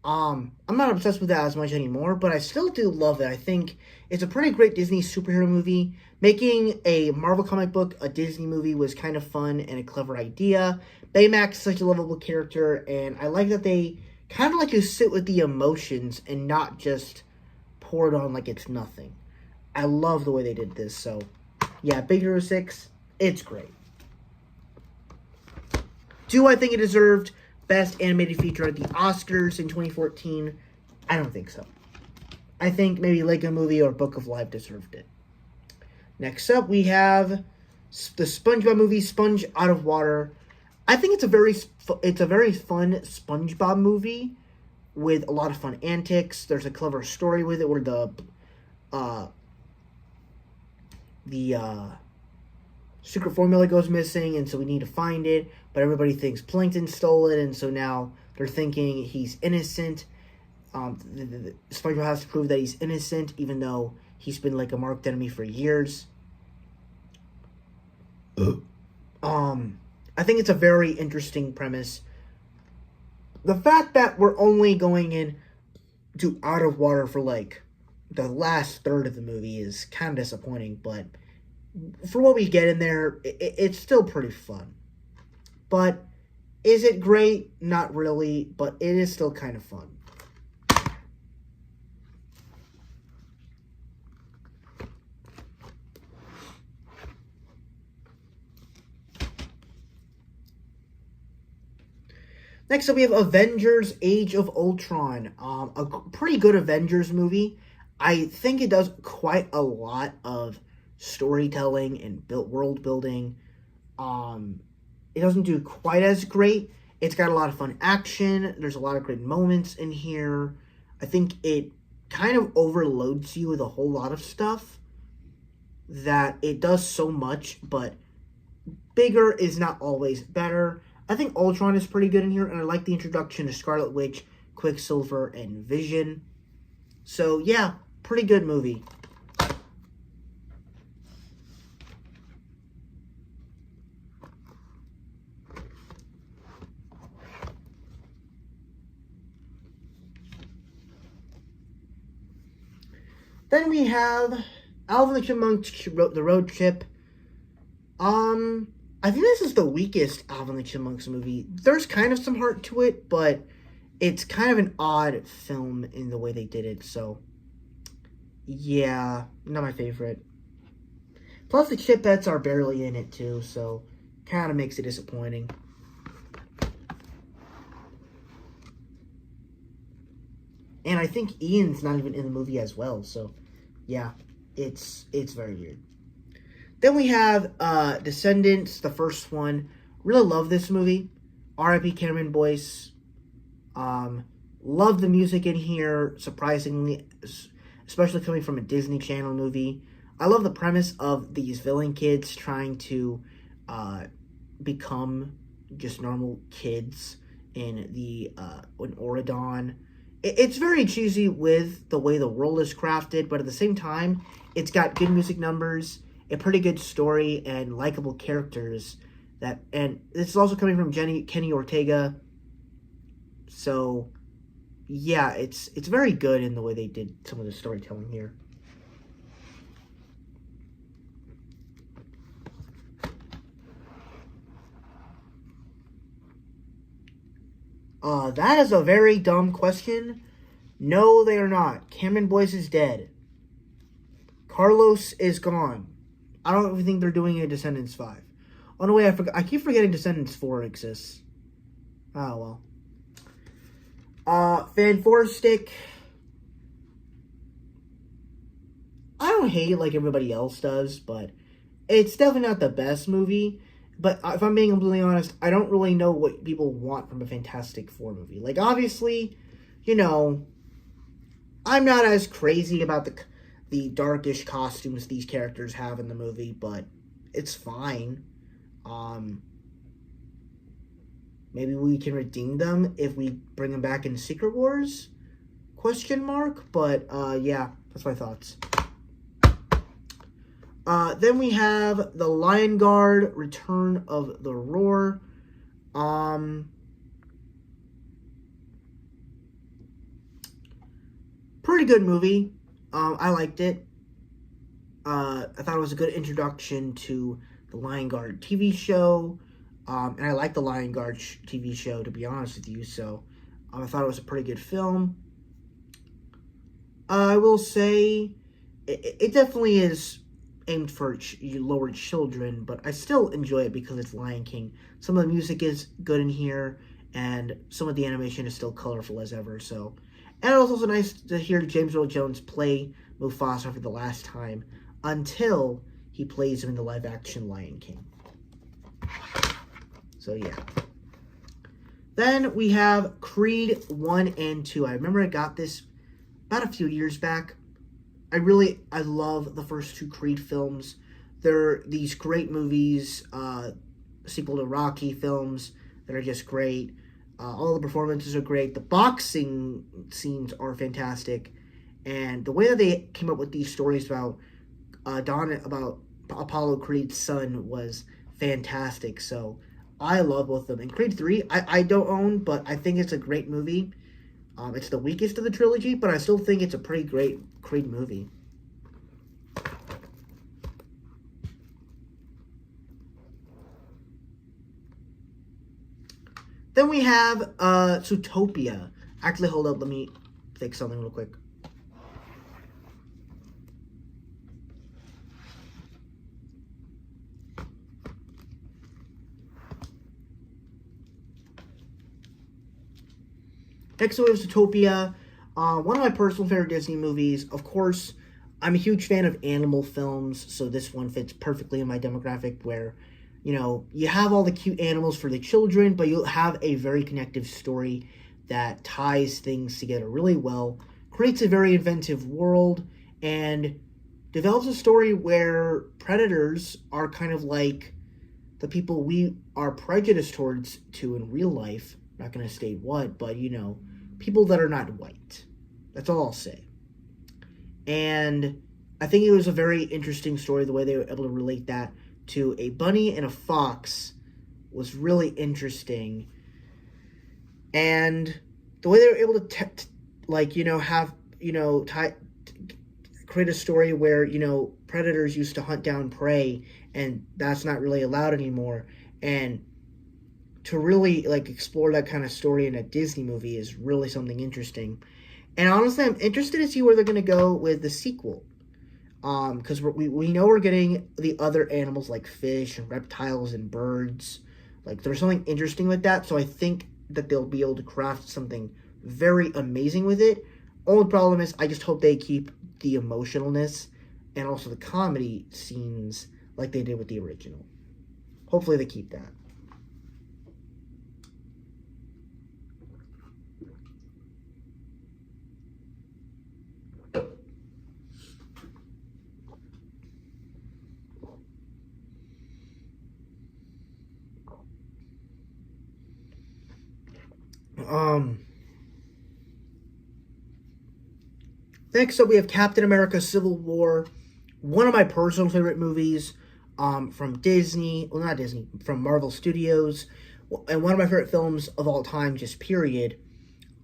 I'm not obsessed with that as much anymore, but I still do love it. I think it's a pretty great Disney superhero movie. Making a Marvel comic book a Disney movie was kind of fun and a clever idea. Baymax is such a lovable character, and I like that they kind of like to sit with the emotions and not just pour it on like it's nothing. I love the way they did this, so yeah, Big Hero 6, it's great. Do I think it deserved Best Animated Feature at the Oscars in 2014? I don't think so. I think maybe Lego Movie or Book of Life deserved it. Next up, we have the SpongeBob movie, Sponge Out of Water. I think it's a very fun SpongeBob movie with a lot of fun antics. There's a clever story with it where the secret formula goes missing, and so we need to find it. But everybody thinks Plankton stole it, and so now they're thinking he's innocent. SpongeBob has to prove that he's innocent, even though he's been like a marked enemy for years. I think it's a very interesting premise. The fact that we're only going in to Out of Water for like the last third of the movie is kind of disappointing, but for what we get in there, it's still pretty fun. But is it great? Not really, but it is still kind of fun. Next up, we have Avengers Age of Ultron. A pretty good Avengers movie. I think it does quite a lot of storytelling and world building. It doesn't do quite as great. It's got a lot of fun action. There's a lot of great moments in here. I think it kind of overloads you with a whole lot of stuff that it does so much, but bigger is not always better. I think Ultron is pretty good in here, and I like the introduction to Scarlet Witch, Quicksilver, and Vision. So, yeah, pretty good movie. Then we have Alvin and the Chipmunks wrote The Road Trip. I think this is the weakest Alvin and the Chipmunks movie. There's kind of some heart to it, but it's kind of an odd film in the way they did it, so yeah, not my favorite. Plus the Chipettes are barely in it too, so kind of makes it disappointing. And I think Ian's not even in the movie as well, so yeah, it's very weird. Then we have Descendants, the first one. Really love this movie. R.I.P. Cameron Boyce. Love the music in here, surprisingly, especially coming from a Disney Channel movie. I love the premise of these villain kids trying to become just normal kids in Auradon. It's very cheesy with the way the world is crafted, but at the same time, it's got good music numbers, a pretty good story, and likable characters. And this is also coming from Kenny Ortega. So, yeah, it's very good in the way they did some of the storytelling here. That is a very dumb question. No, they are not. Cameron Boyce is dead. Carlos is gone. I don't even think they're doing a Descendants 5. Oh, no, wait, I keep forgetting Descendants 4 exists. Oh, well. Fantastic. I don't hate it like everybody else does, but it's definitely not the best movie. But if I'm being completely honest, I don't really know what people want from a Fantastic Four movie. Like, obviously, you know, I'm not as crazy about the darkish costumes these characters have in the movie, but it's fine. Maybe we can redeem them if we bring them back in Secret Wars? Question mark? But, yeah, that's my thoughts. Then we have The Lion Guard, Return of the Roar. Pretty good movie. I liked it. I thought it was a good introduction to the Lion Guard TV show. And I like the Lion Guard TV show, to be honest with you. So I thought it was a pretty good film. I will say it definitely is aimed for lower children, but I still enjoy it because it's Lion King. Some of the music is good in here, and some of the animation is still colorful as ever. So, and it was also nice to hear James Earl Jones play Mufasa for the last time until he plays him in the live-action Lion King. So yeah. Then we have Creed 1 and 2. I remember I got this about a few years back. I love the first two Creed films. They're these great movies, sequel to Rocky films that are just great. All the performances are great. The boxing scenes are fantastic. And the way that they came up with these stories about about Apollo Creed's son was fantastic. So I love both of them. And Creed 3, I don't own, but I think it's a great movie. It's the weakest of the trilogy, but I still think it's a pretty great Creed movie. Then we have Zootopia. Actually, hold up. Let me fix something real quick. Next up is Zootopia. One of my personal favorite Disney movies. Of course, I'm a huge fan of animal films, so this one fits perfectly in my demographic where, you have all the cute animals for the children, but you'll have a very connective story that ties things together really well, creates a very inventive world, and develops a story where predators are kind of like the people we are prejudiced towards in real life. I'm not going to state what, but, people that are not white. That's all I'll say. And I think it was a very interesting story, the way they were able to relate that to a bunny and a fox was really interesting. And the way they were able to create a story where, predators used to hunt down prey and that's not really allowed anymore. And to really explore that kind of story in a Disney movie is really something interesting. And honestly, I'm interested to see where they're going to go with the sequel. Because we know we're getting the other animals like fish and reptiles and birds. There's something interesting with that. So I think that they'll be able to craft something very amazing with it. Only problem is I just hope they keep the emotionalness and also the comedy scenes like they did with the original. Hopefully they keep that. Next up, we have Captain America: Civil War, one of my personal favorite movies from Disney. Well, not Disney, from Marvel Studios, and one of my favorite films of all time, just period.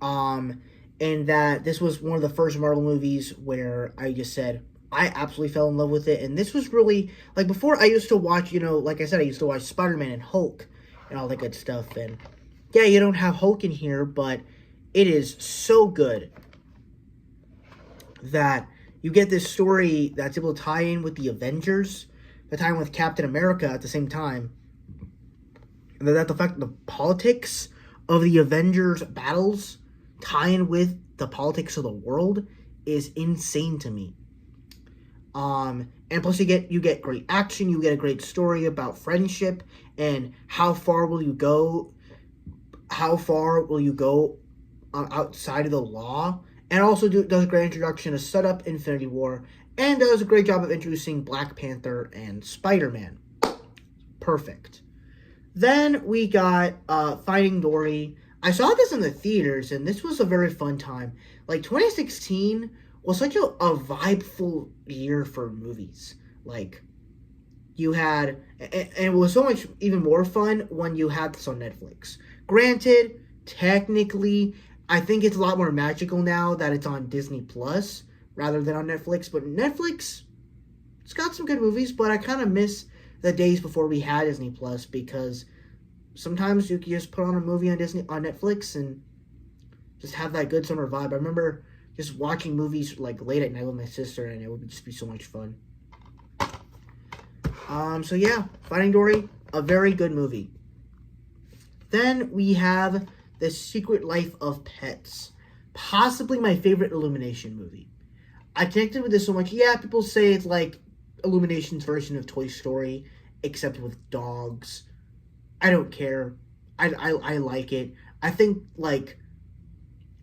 And that this was one of the first Marvel movies where I just said I absolutely fell in love with it. And this was really before I used to watch, like I said, I used to watch Spider-Man and Hulk and all that good stuff. And yeah, you don't have Hulk in here, but it is so good that you get this story that's able to tie in with the Avengers, the tie in with Captain America at the same time, and that the fact the politics of the Avengers battles tie in with the politics of the world is insane to me. And plus you get great action, you get a great story about friendship and how far will you go outside of the law. And also does a great introduction to set up Infinity War, and does a great job of introducing Black Panther and Spider-Man. Perfect. Then we got Finding Dory. I saw this in the theaters, and this was a very fun time. 2016 was such a vibeful year for movies. You had, and it was so much even more fun when you had this on Netflix. Granted, technically, I think it's a lot more magical now that it's on Disney Plus rather than on Netflix. But Netflix, it's got some good movies, but I kind of miss the days before we had Disney Plus, because sometimes you can just put on a movie on Netflix and just have that good summer vibe. I remember just watching movies like late at night with my sister, and it would just be so much fun. So yeah, Finding Dory, a very good movie. Then we have The Secret Life of Pets, possibly my favorite Illumination movie. I connected with this so much. Yeah, people say it's like Illumination's version of Toy Story, except with dogs. I don't care. I like it. I think like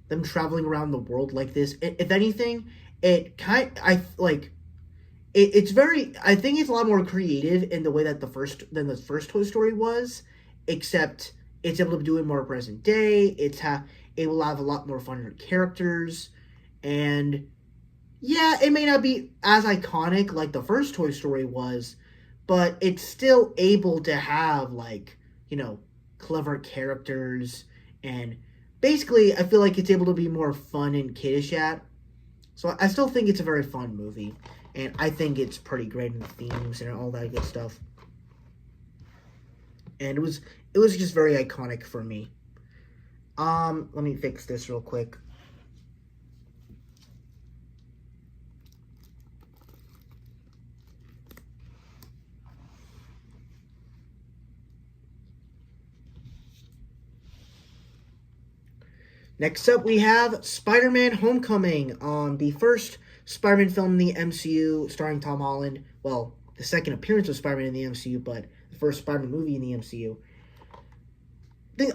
them traveling around the world like this. If anything, it's very. I think it's a lot more creative in the way that the first Toy Story was, except it's able to do it more present day. It will have a lot more funner characters, and yeah, it may not be as iconic like the first Toy Story was, but it's still able to have clever characters, and basically I feel like it's able to be more fun and kiddish at. So I still think it's a very fun movie, and I think it's pretty great in the themes and all that good stuff. And it was just very iconic for me. Let me fix this real quick. Next up, we have Spider-Man Homecoming, the first Spider-Man film in the MCU starring Tom Holland. Well, the second appearance of Spider-Man in the MCU, but the first Spider-Man movie in the MCU.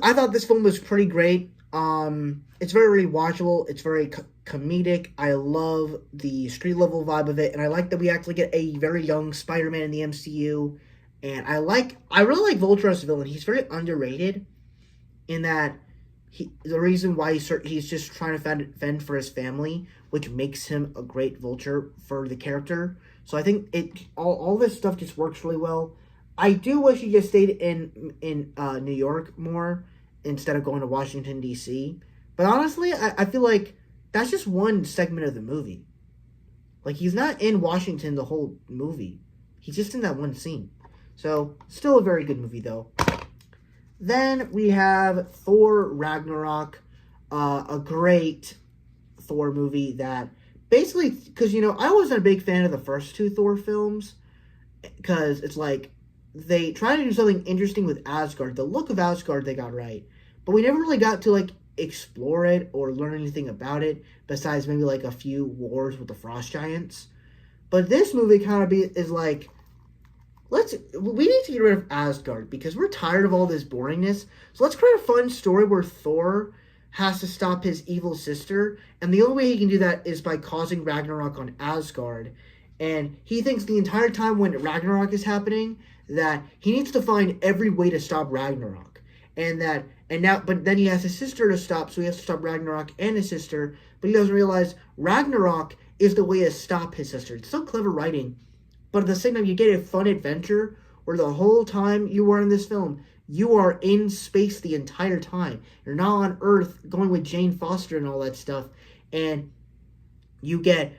I thought this film was pretty great. It's very rewatchable. It's very comedic. I love the street-level vibe of it, and I like that we actually get a very young Spider-Man in the MCU. And I really like Vulture as a villain. He's very underrated in that the reason why he's just trying to fend for his family, which makes him a great Vulture for the character. So I think all this stuff just works really well. I do wish he just stayed in New York more instead of going to Washington, D.C. But honestly, I feel like that's just one segment of the movie. Like, he's not in Washington the whole movie. He's just in that one scene. So, still a very good movie, though. Then we have Thor Ragnarok, a great Thor movie that basically, because, I wasn't a big fan of the first two Thor films, because it's like, they tried to do something interesting with Asgard. The look of Asgard they got right, but we never really got to, explore it or learn anything about it, besides maybe, a few wars with the Frost Giants. But this movie kind of is like, we need to get rid of Asgard because we're tired of all this boringness. So let's create a fun story where Thor has to stop his evil sister, and the only way he can do that is by causing Ragnarok on Asgard. And he thinks the entire time when Ragnarok is happening that he needs to find every way to stop Ragnarok. But then he has his sister to stop, so he has to stop Ragnarok and his sister, but he doesn't realize Ragnarok is the way to stop his sister. It's so clever writing. But at the same time, you get a fun adventure where the whole time you are in this film, you are in space the entire time. You're not on Earth going with Jane Foster and all that stuff. And you get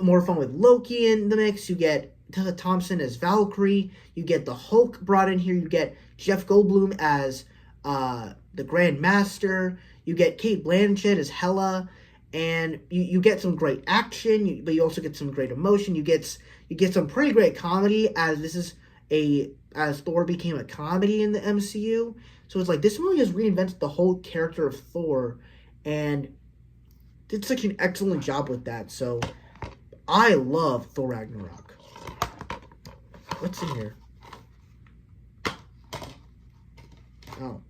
more fun with Loki in the mix. You get Tessa Thompson as Valkyrie. You get the Hulk brought in here. You get Jeff Goldblum as the Grand Master. You get Cate Blanchett as Hela. And you get some great action, but you also get some great emotion. You get some pretty great comedy, as Thor became a comedy in the MCU. So it's like, this movie has reinvented the whole character of Thor, and did such an excellent job with that. So I love Thor Ragnarok. What's in here? Oh.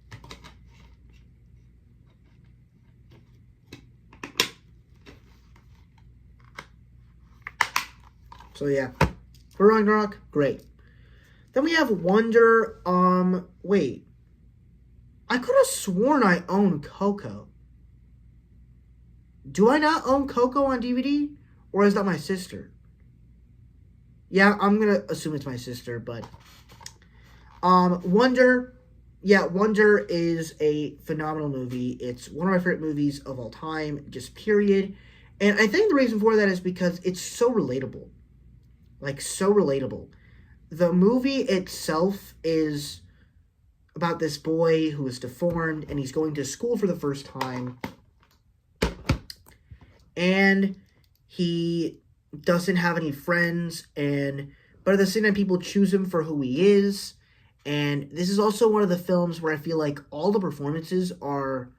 So yeah, Thor Ragnarok, great. Then we have Wonder, wait. I could have sworn I own Coco. Do I not own Coco on DVD? Or is that my sister? Yeah, I'm gonna assume it's my sister, but Wonder, yeah, Wonder is a phenomenal movie. It's one of my favorite movies of all time, just period. And I think the reason for that is because it's so relatable. Like, so relatable. The movie itself is about this boy who is deformed and he's going to school for the first time. And he doesn't have any friends, but at the same time people choose him for who he is. And this is also one of the films where I feel like all the performances are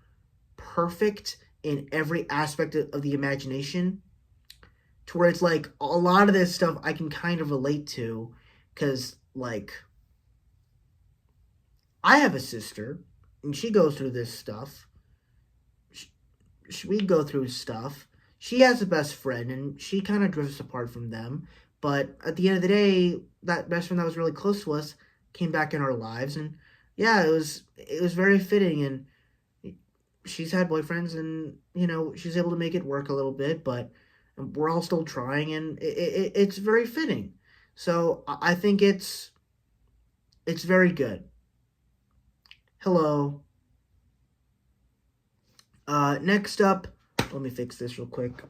perfect in every aspect of the imagination, to where it's like a lot of this stuff I can kind of relate to, because like I have a sister and she goes through this stuff. We go through stuff. She has a best friend and she kind of drifts apart from them, but at the end of the day, that best friend that was really close to us came back in our lives. And yeah, it was very fitting. And she's had boyfriends, and she's able to make it work a little bit, but we're all still trying, and it's very fitting. So I think it's very good. Hello. Next up, let me fix this real quick.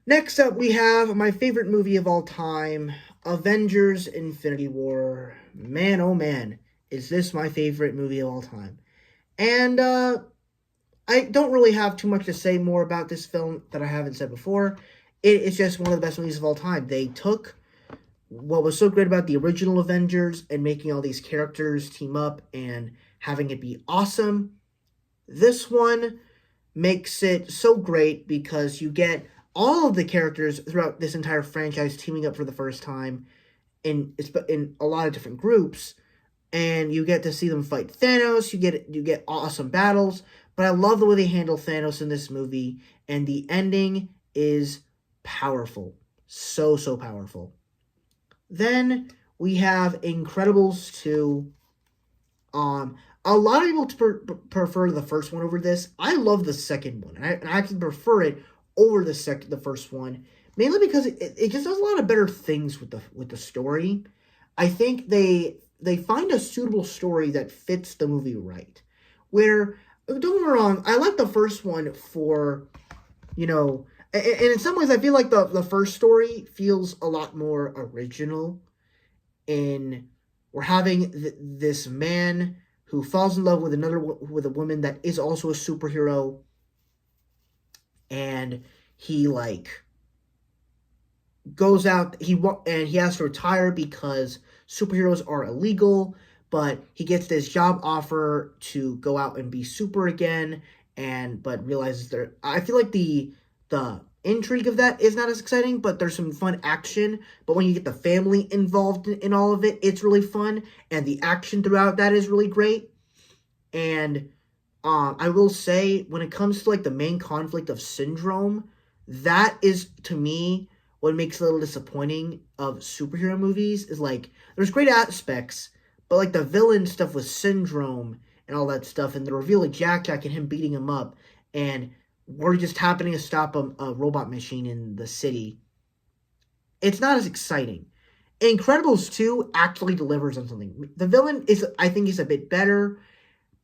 Next up, we have my favorite movie of all time, Avengers Infinity War. Man, oh man, is this my favorite movie of all time. And I don't really have too much to say more about this film that I haven't said before. It's just one of the best movies of all time. They took what was so great about the original Avengers and making all these characters team up and having it be awesome. This one makes it so great because you get all of the characters throughout this entire franchise teaming up for the first time in a lot of different groups, and you get to see them fight Thanos. You get awesome battles, but I love the way they handle Thanos in this movie, and the ending is powerful. So powerful. Then we have Incredibles 2. A lot of people prefer the first one over this. I love the second one, and I actually prefer it over the first one, mainly because it just does a lot of better things with the story. I think they find a suitable story that fits the movie right. Where, don't get me wrong, I like the first one for, and in some ways I feel like the first story feels a lot more original. We're having this man who falls in love with a woman that is also a superhero, and he goes out, and he has to retire because superheroes are illegal, but he gets this job offer to go out and be super again, but realizes I feel like the intrigue of that is not as exciting, but there's some fun action. But when you get the family involved in all of it, it's really fun, and the action throughout that is really great. And I will say, when it comes to the main conflict of Syndrome, that is, to me, what makes it a little disappointing of superhero movies. Is there's great aspects, but the villain stuff with Syndrome and all that stuff, and the reveal of Jack and him beating him up, and we're just happening to stop a robot machine in the city, it's not as exciting. Incredibles 2 actually delivers on something. The villain I think is a bit better,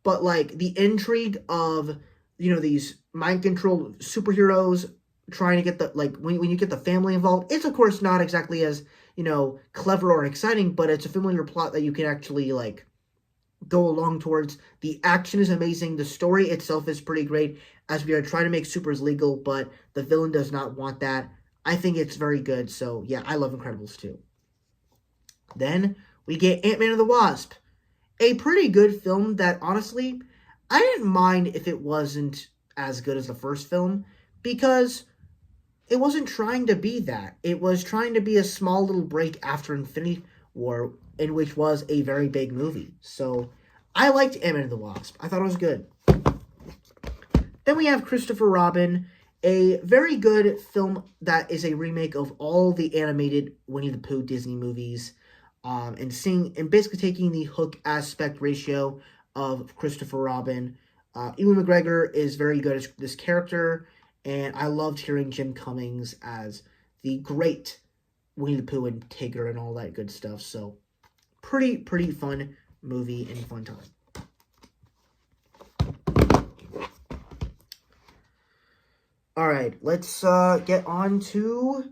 but the intrigue of these mind-controlled superheroes trying to get when you get the family involved, it's of course not exactly as clever or exciting, but it's a familiar plot that you can actually go along towards. The action is amazing. The story itself is pretty great, as we are trying to make supers legal, but the villain does not want that. I think it's very good. So yeah, I love Incredibles 2. Then we get Ant-Man and the Wasp. A pretty good film that, honestly, I didn't mind if it wasn't as good as the first film, because it wasn't trying to be that. It was trying to be a small little break after Infinity War, in which was a very big movie. So I liked Ant-Man and the Wasp. I thought it was good. Then we have Christopher Robin, a very good film that is a remake of all the animated Winnie the Pooh Disney movies. and basically taking the hook aspect ratio of Christopher Robin. Ewan McGregor is very good as this character, and I loved hearing Jim Cummings as the great Winnie the Pooh and Tigger and all that good stuff. So pretty fun movie and fun time. All right, let's get on to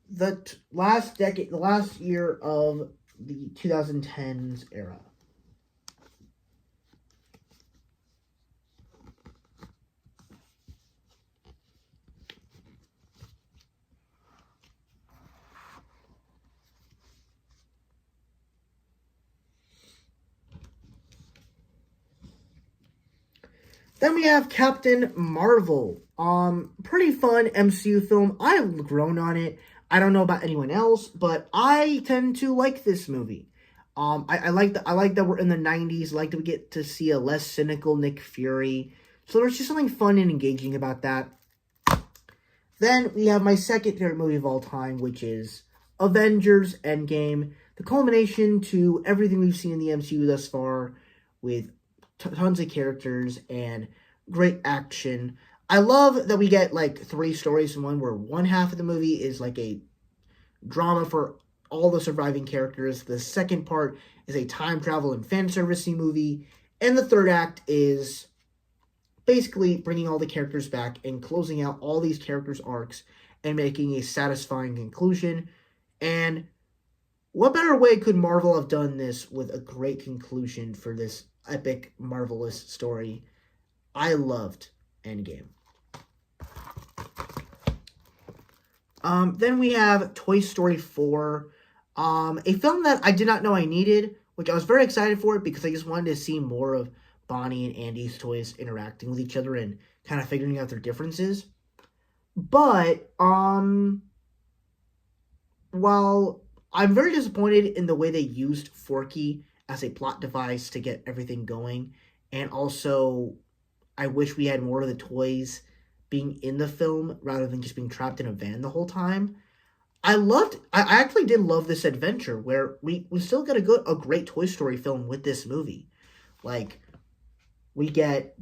the last year of the 2010s era. Then we have Captain Marvel. Pretty fun MCU film. I've grown on it. I don't know about anyone else, but I tend to like this movie. I like that we're in the 90s. I like that we get to see a less cynical Nick Fury. So there's just something fun and engaging about that. Then we have my second favorite movie of all time, which is Avengers Endgame. The culmination to everything we've seen in the MCU thus far, with tons of characters and great action. I love that we get like 3 stories in one, where one half of the movie is like a drama for all the surviving characters. The second part is a time travel and fan servicey movie. And the third act is basically bringing all the characters back and closing out all these characters' arcs and making a satisfying conclusion. And what better way could Marvel have done this with a great conclusion for this epic, marvelous story? I loved Endgame. Then we have Toy Story 4, a film that I did not know I needed, which I was very excited for it because I just wanted to see more of Bonnie and Andy's toys interacting with each other and kind of figuring out their differences. But, while I'm very disappointed in the way they used Forky as a plot device to get everything going, and also I wish we had more of the toys being in the film rather than just being trapped in a van the whole time. I actually did love this adventure where we still get a great Toy Story film with this movie. Like, we get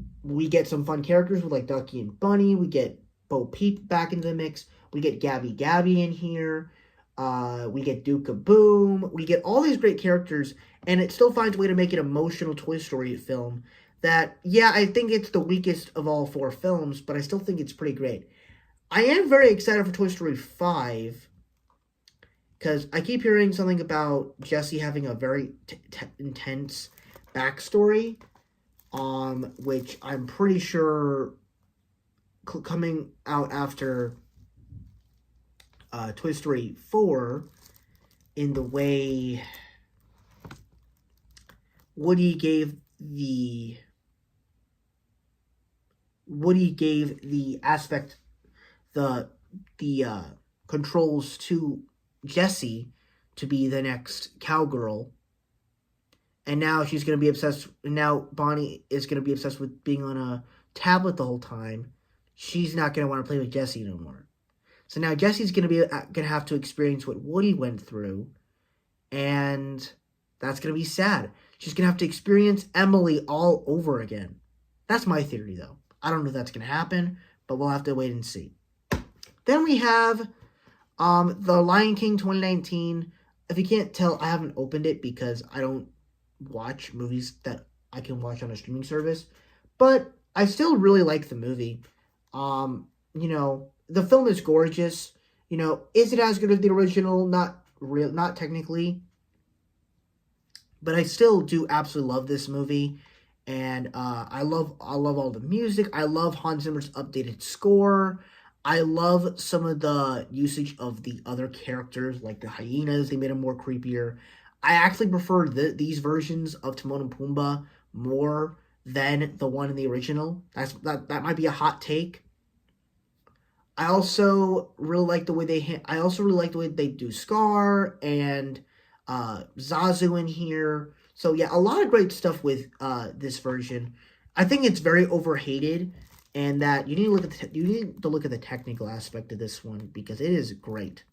some fun characters with like Ducky and Bunny. We get Bo Peep back into the mix. We get Gabby in here. We get Duke Boom. We get all these great characters, and it still finds a way to make an emotional Toy Story film that, yeah, I think it's the weakest of all 4 films, but I still think it's pretty great. I am very excited for Toy Story 5, because I keep hearing something about Jessie having a very intense backstory, which I'm pretty sure coming out after Toy Story 4, in the way Woody gave the aspect, the controls to Jessie to be the next cowgirl, and now she's going to be obsessed. Now Bonnie is going to be obsessed with being on a tablet the whole time. She's not going to want to play with Jessie no more. So now Jessie's going to have to experience what Woody went through, and that's going to be sad. She's going to have to experience Emily all over again. That's my theory, though. I don't know if that's going to happen, but we'll have to wait and see. Then we have The Lion King 2019. If you can't tell, I haven't opened it because I don't watch movies that I can watch on a streaming service. But I still really like the movie. The film is gorgeous. Is it as good as the original? Not technically. But I still do absolutely love this movie. And I love all the music. I love Hans Zimmer's updated score. I love some of the usage of the other characters, like the hyenas. They made them more creepier. I actually prefer these versions of Timon and Pumbaa more than the one in the original. That might be a hot take. I also really like the way they do Scar and Zazu in here. So yeah, a lot of great stuff with this version. I think it's very overhated, and that you need to look at the technical aspect of this one because it is great.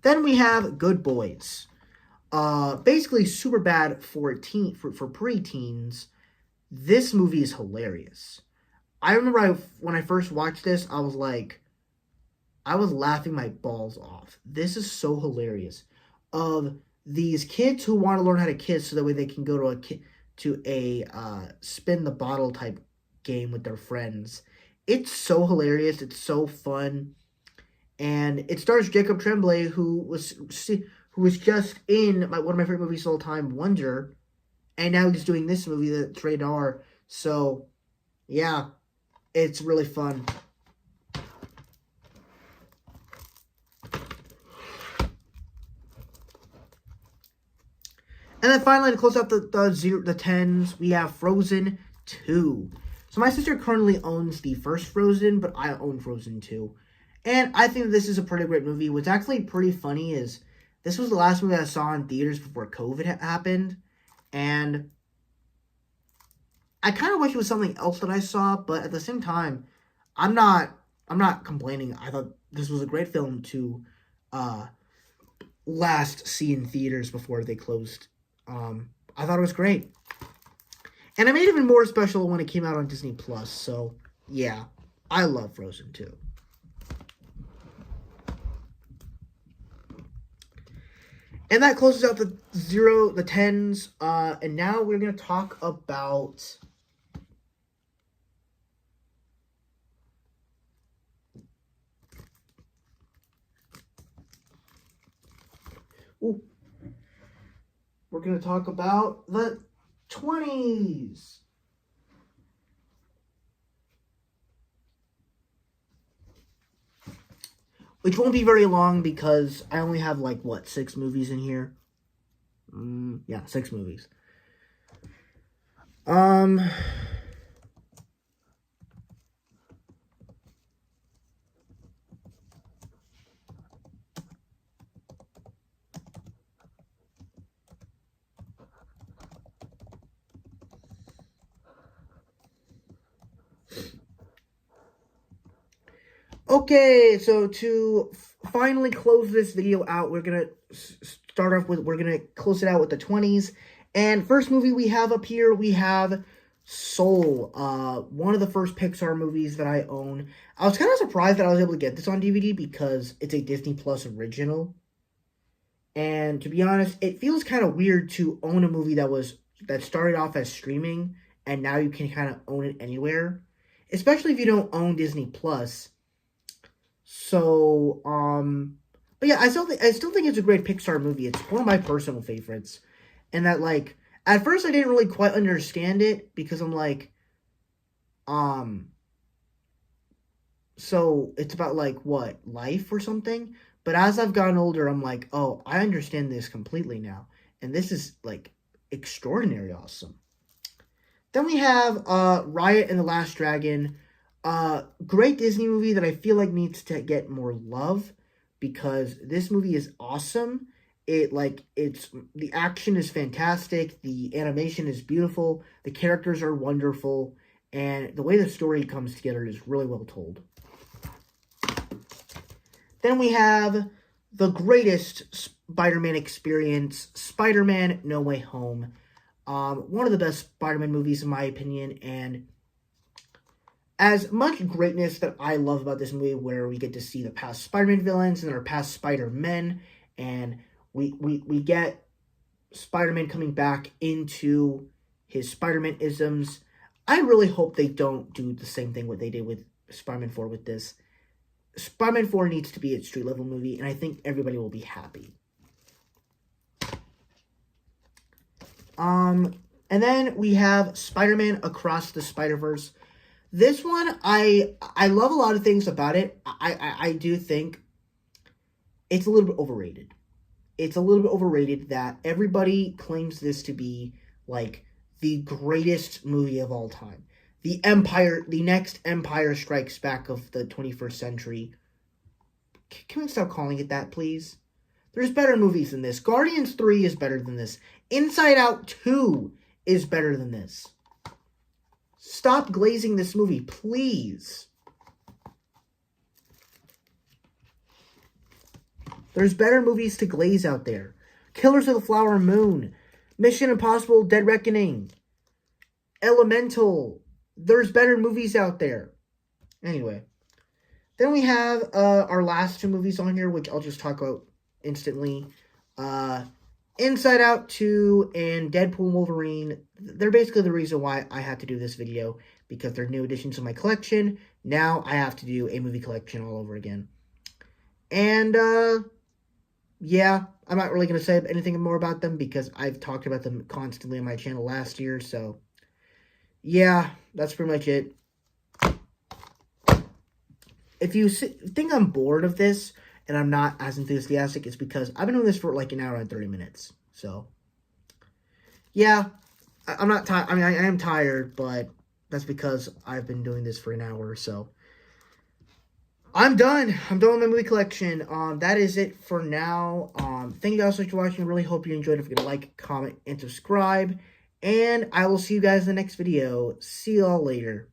Then we have Good Boys. basically super bad for for preteens. This movie is hilarious. I remember when I first watched this, I was laughing my balls off. This is so hilarious. Of these kids who want to learn how to kiss so that way they can go to a spin the bottle type game with their friends. It's so hilarious. It's so fun, and it stars Jacob Tremblay, who was just in one of my favorite movies of all time, Wonder, and now he's doing this movie that's rated R. So, yeah, it's really fun. And then finally, to close out the tens, we have Frozen 2. So my sister currently owns the first Frozen, but I own Frozen 2. And I think this is a pretty great movie. What's actually pretty funny is this was the last movie I saw in theaters before COVID happened. And I kind of wish it was something else that I saw, but at the same time, I'm not complaining. I thought this was a great film to last see in theaters before they closed. I thought it was great. And it made it even more special when it came out on Disney Plus. So, yeah, I love Frozen 2. And that closes out the tens. And now we're going to talk about we're going to talk about the 20s. Which won't be very long because I only have 6 movies in here. Yeah, 6 movies. Okay, so to finally close this video out, we're going to close it out with the 20s. And first movie we have up here, we have Soul, one of the first Pixar movies that I own. I was kind of surprised that I was able to get this on DVD because it's a Disney Plus original. And to be honest, it feels kind of weird to own a movie that started off as streaming and now you can kind of own it anywhere, especially if you don't own Disney Plus. So, but yeah, I still think it's a great Pixar movie. It's one of my personal favorites. And that, at first I didn't really quite understand it because I'm so it's about, what, life or something? But as I've gotten older, I'm like, oh, I understand this completely now. And this is, extraordinary awesome. Then we have, Raya and the Last Dragon. Great Disney movie that I feel like needs to get more love because this movie is awesome. The action is fantastic, the animation is beautiful, the characters are wonderful, and the way the story comes together is really well told. Then we have the greatest Spider-Man experience, Spider-Man No Way Home. One of the best Spider-Man movies in my opinion, and as much greatness that I love about this movie, where we get to see the past Spider-Man villains and our past Spider-Men, and we get Spider-Man coming back into his Spider-Man-isms. I really hope they don't do the same thing what they did with Spider-Man 4 with this. Spider-Man 4 needs to be a street-level movie, and I think everybody will be happy. And then we have Spider-Man Across the Spider-Verse. This one, I love a lot of things about it. I do think it's a little bit overrated. It's a little bit overrated that everybody claims this to be, the greatest movie of all time. The next Empire Strikes Back of the 21st century. Can we stop calling it that, please? There's better movies than this. Guardians 3 is better than this. Inside Out 2 is better than this. Stop glazing this movie, please. There's better movies to glaze out there. Killers of the Flower Moon, Mission Impossible Dead Reckoning, Elemental. There's better movies out there. Anyway, then we have our last 2 movies on here, which I'll just talk about instantly. Inside Out 2 and Deadpool Wolverine. They're basically the reason why I had to do this video, because they're new additions to my collection. Now I have to do a movie collection all over again. And, yeah, I'm not really going to say anything more about them because I've talked about them constantly on my channel last year. So, yeah, that's pretty much it. If you think I'm bored of this and I'm not as enthusiastic, it's because I've been doing this for like an hour and 30 minutes. So, yeah, I'm not tired. I mean, I am tired, but that's because I've been doing this for an hour. So, I'm done. I'm done with my movie collection. That is it for now. Thank you guys so much for watching. I really hope you enjoyed. If you could like, comment, and subscribe. And I will see you guys in the next video. See y'all later.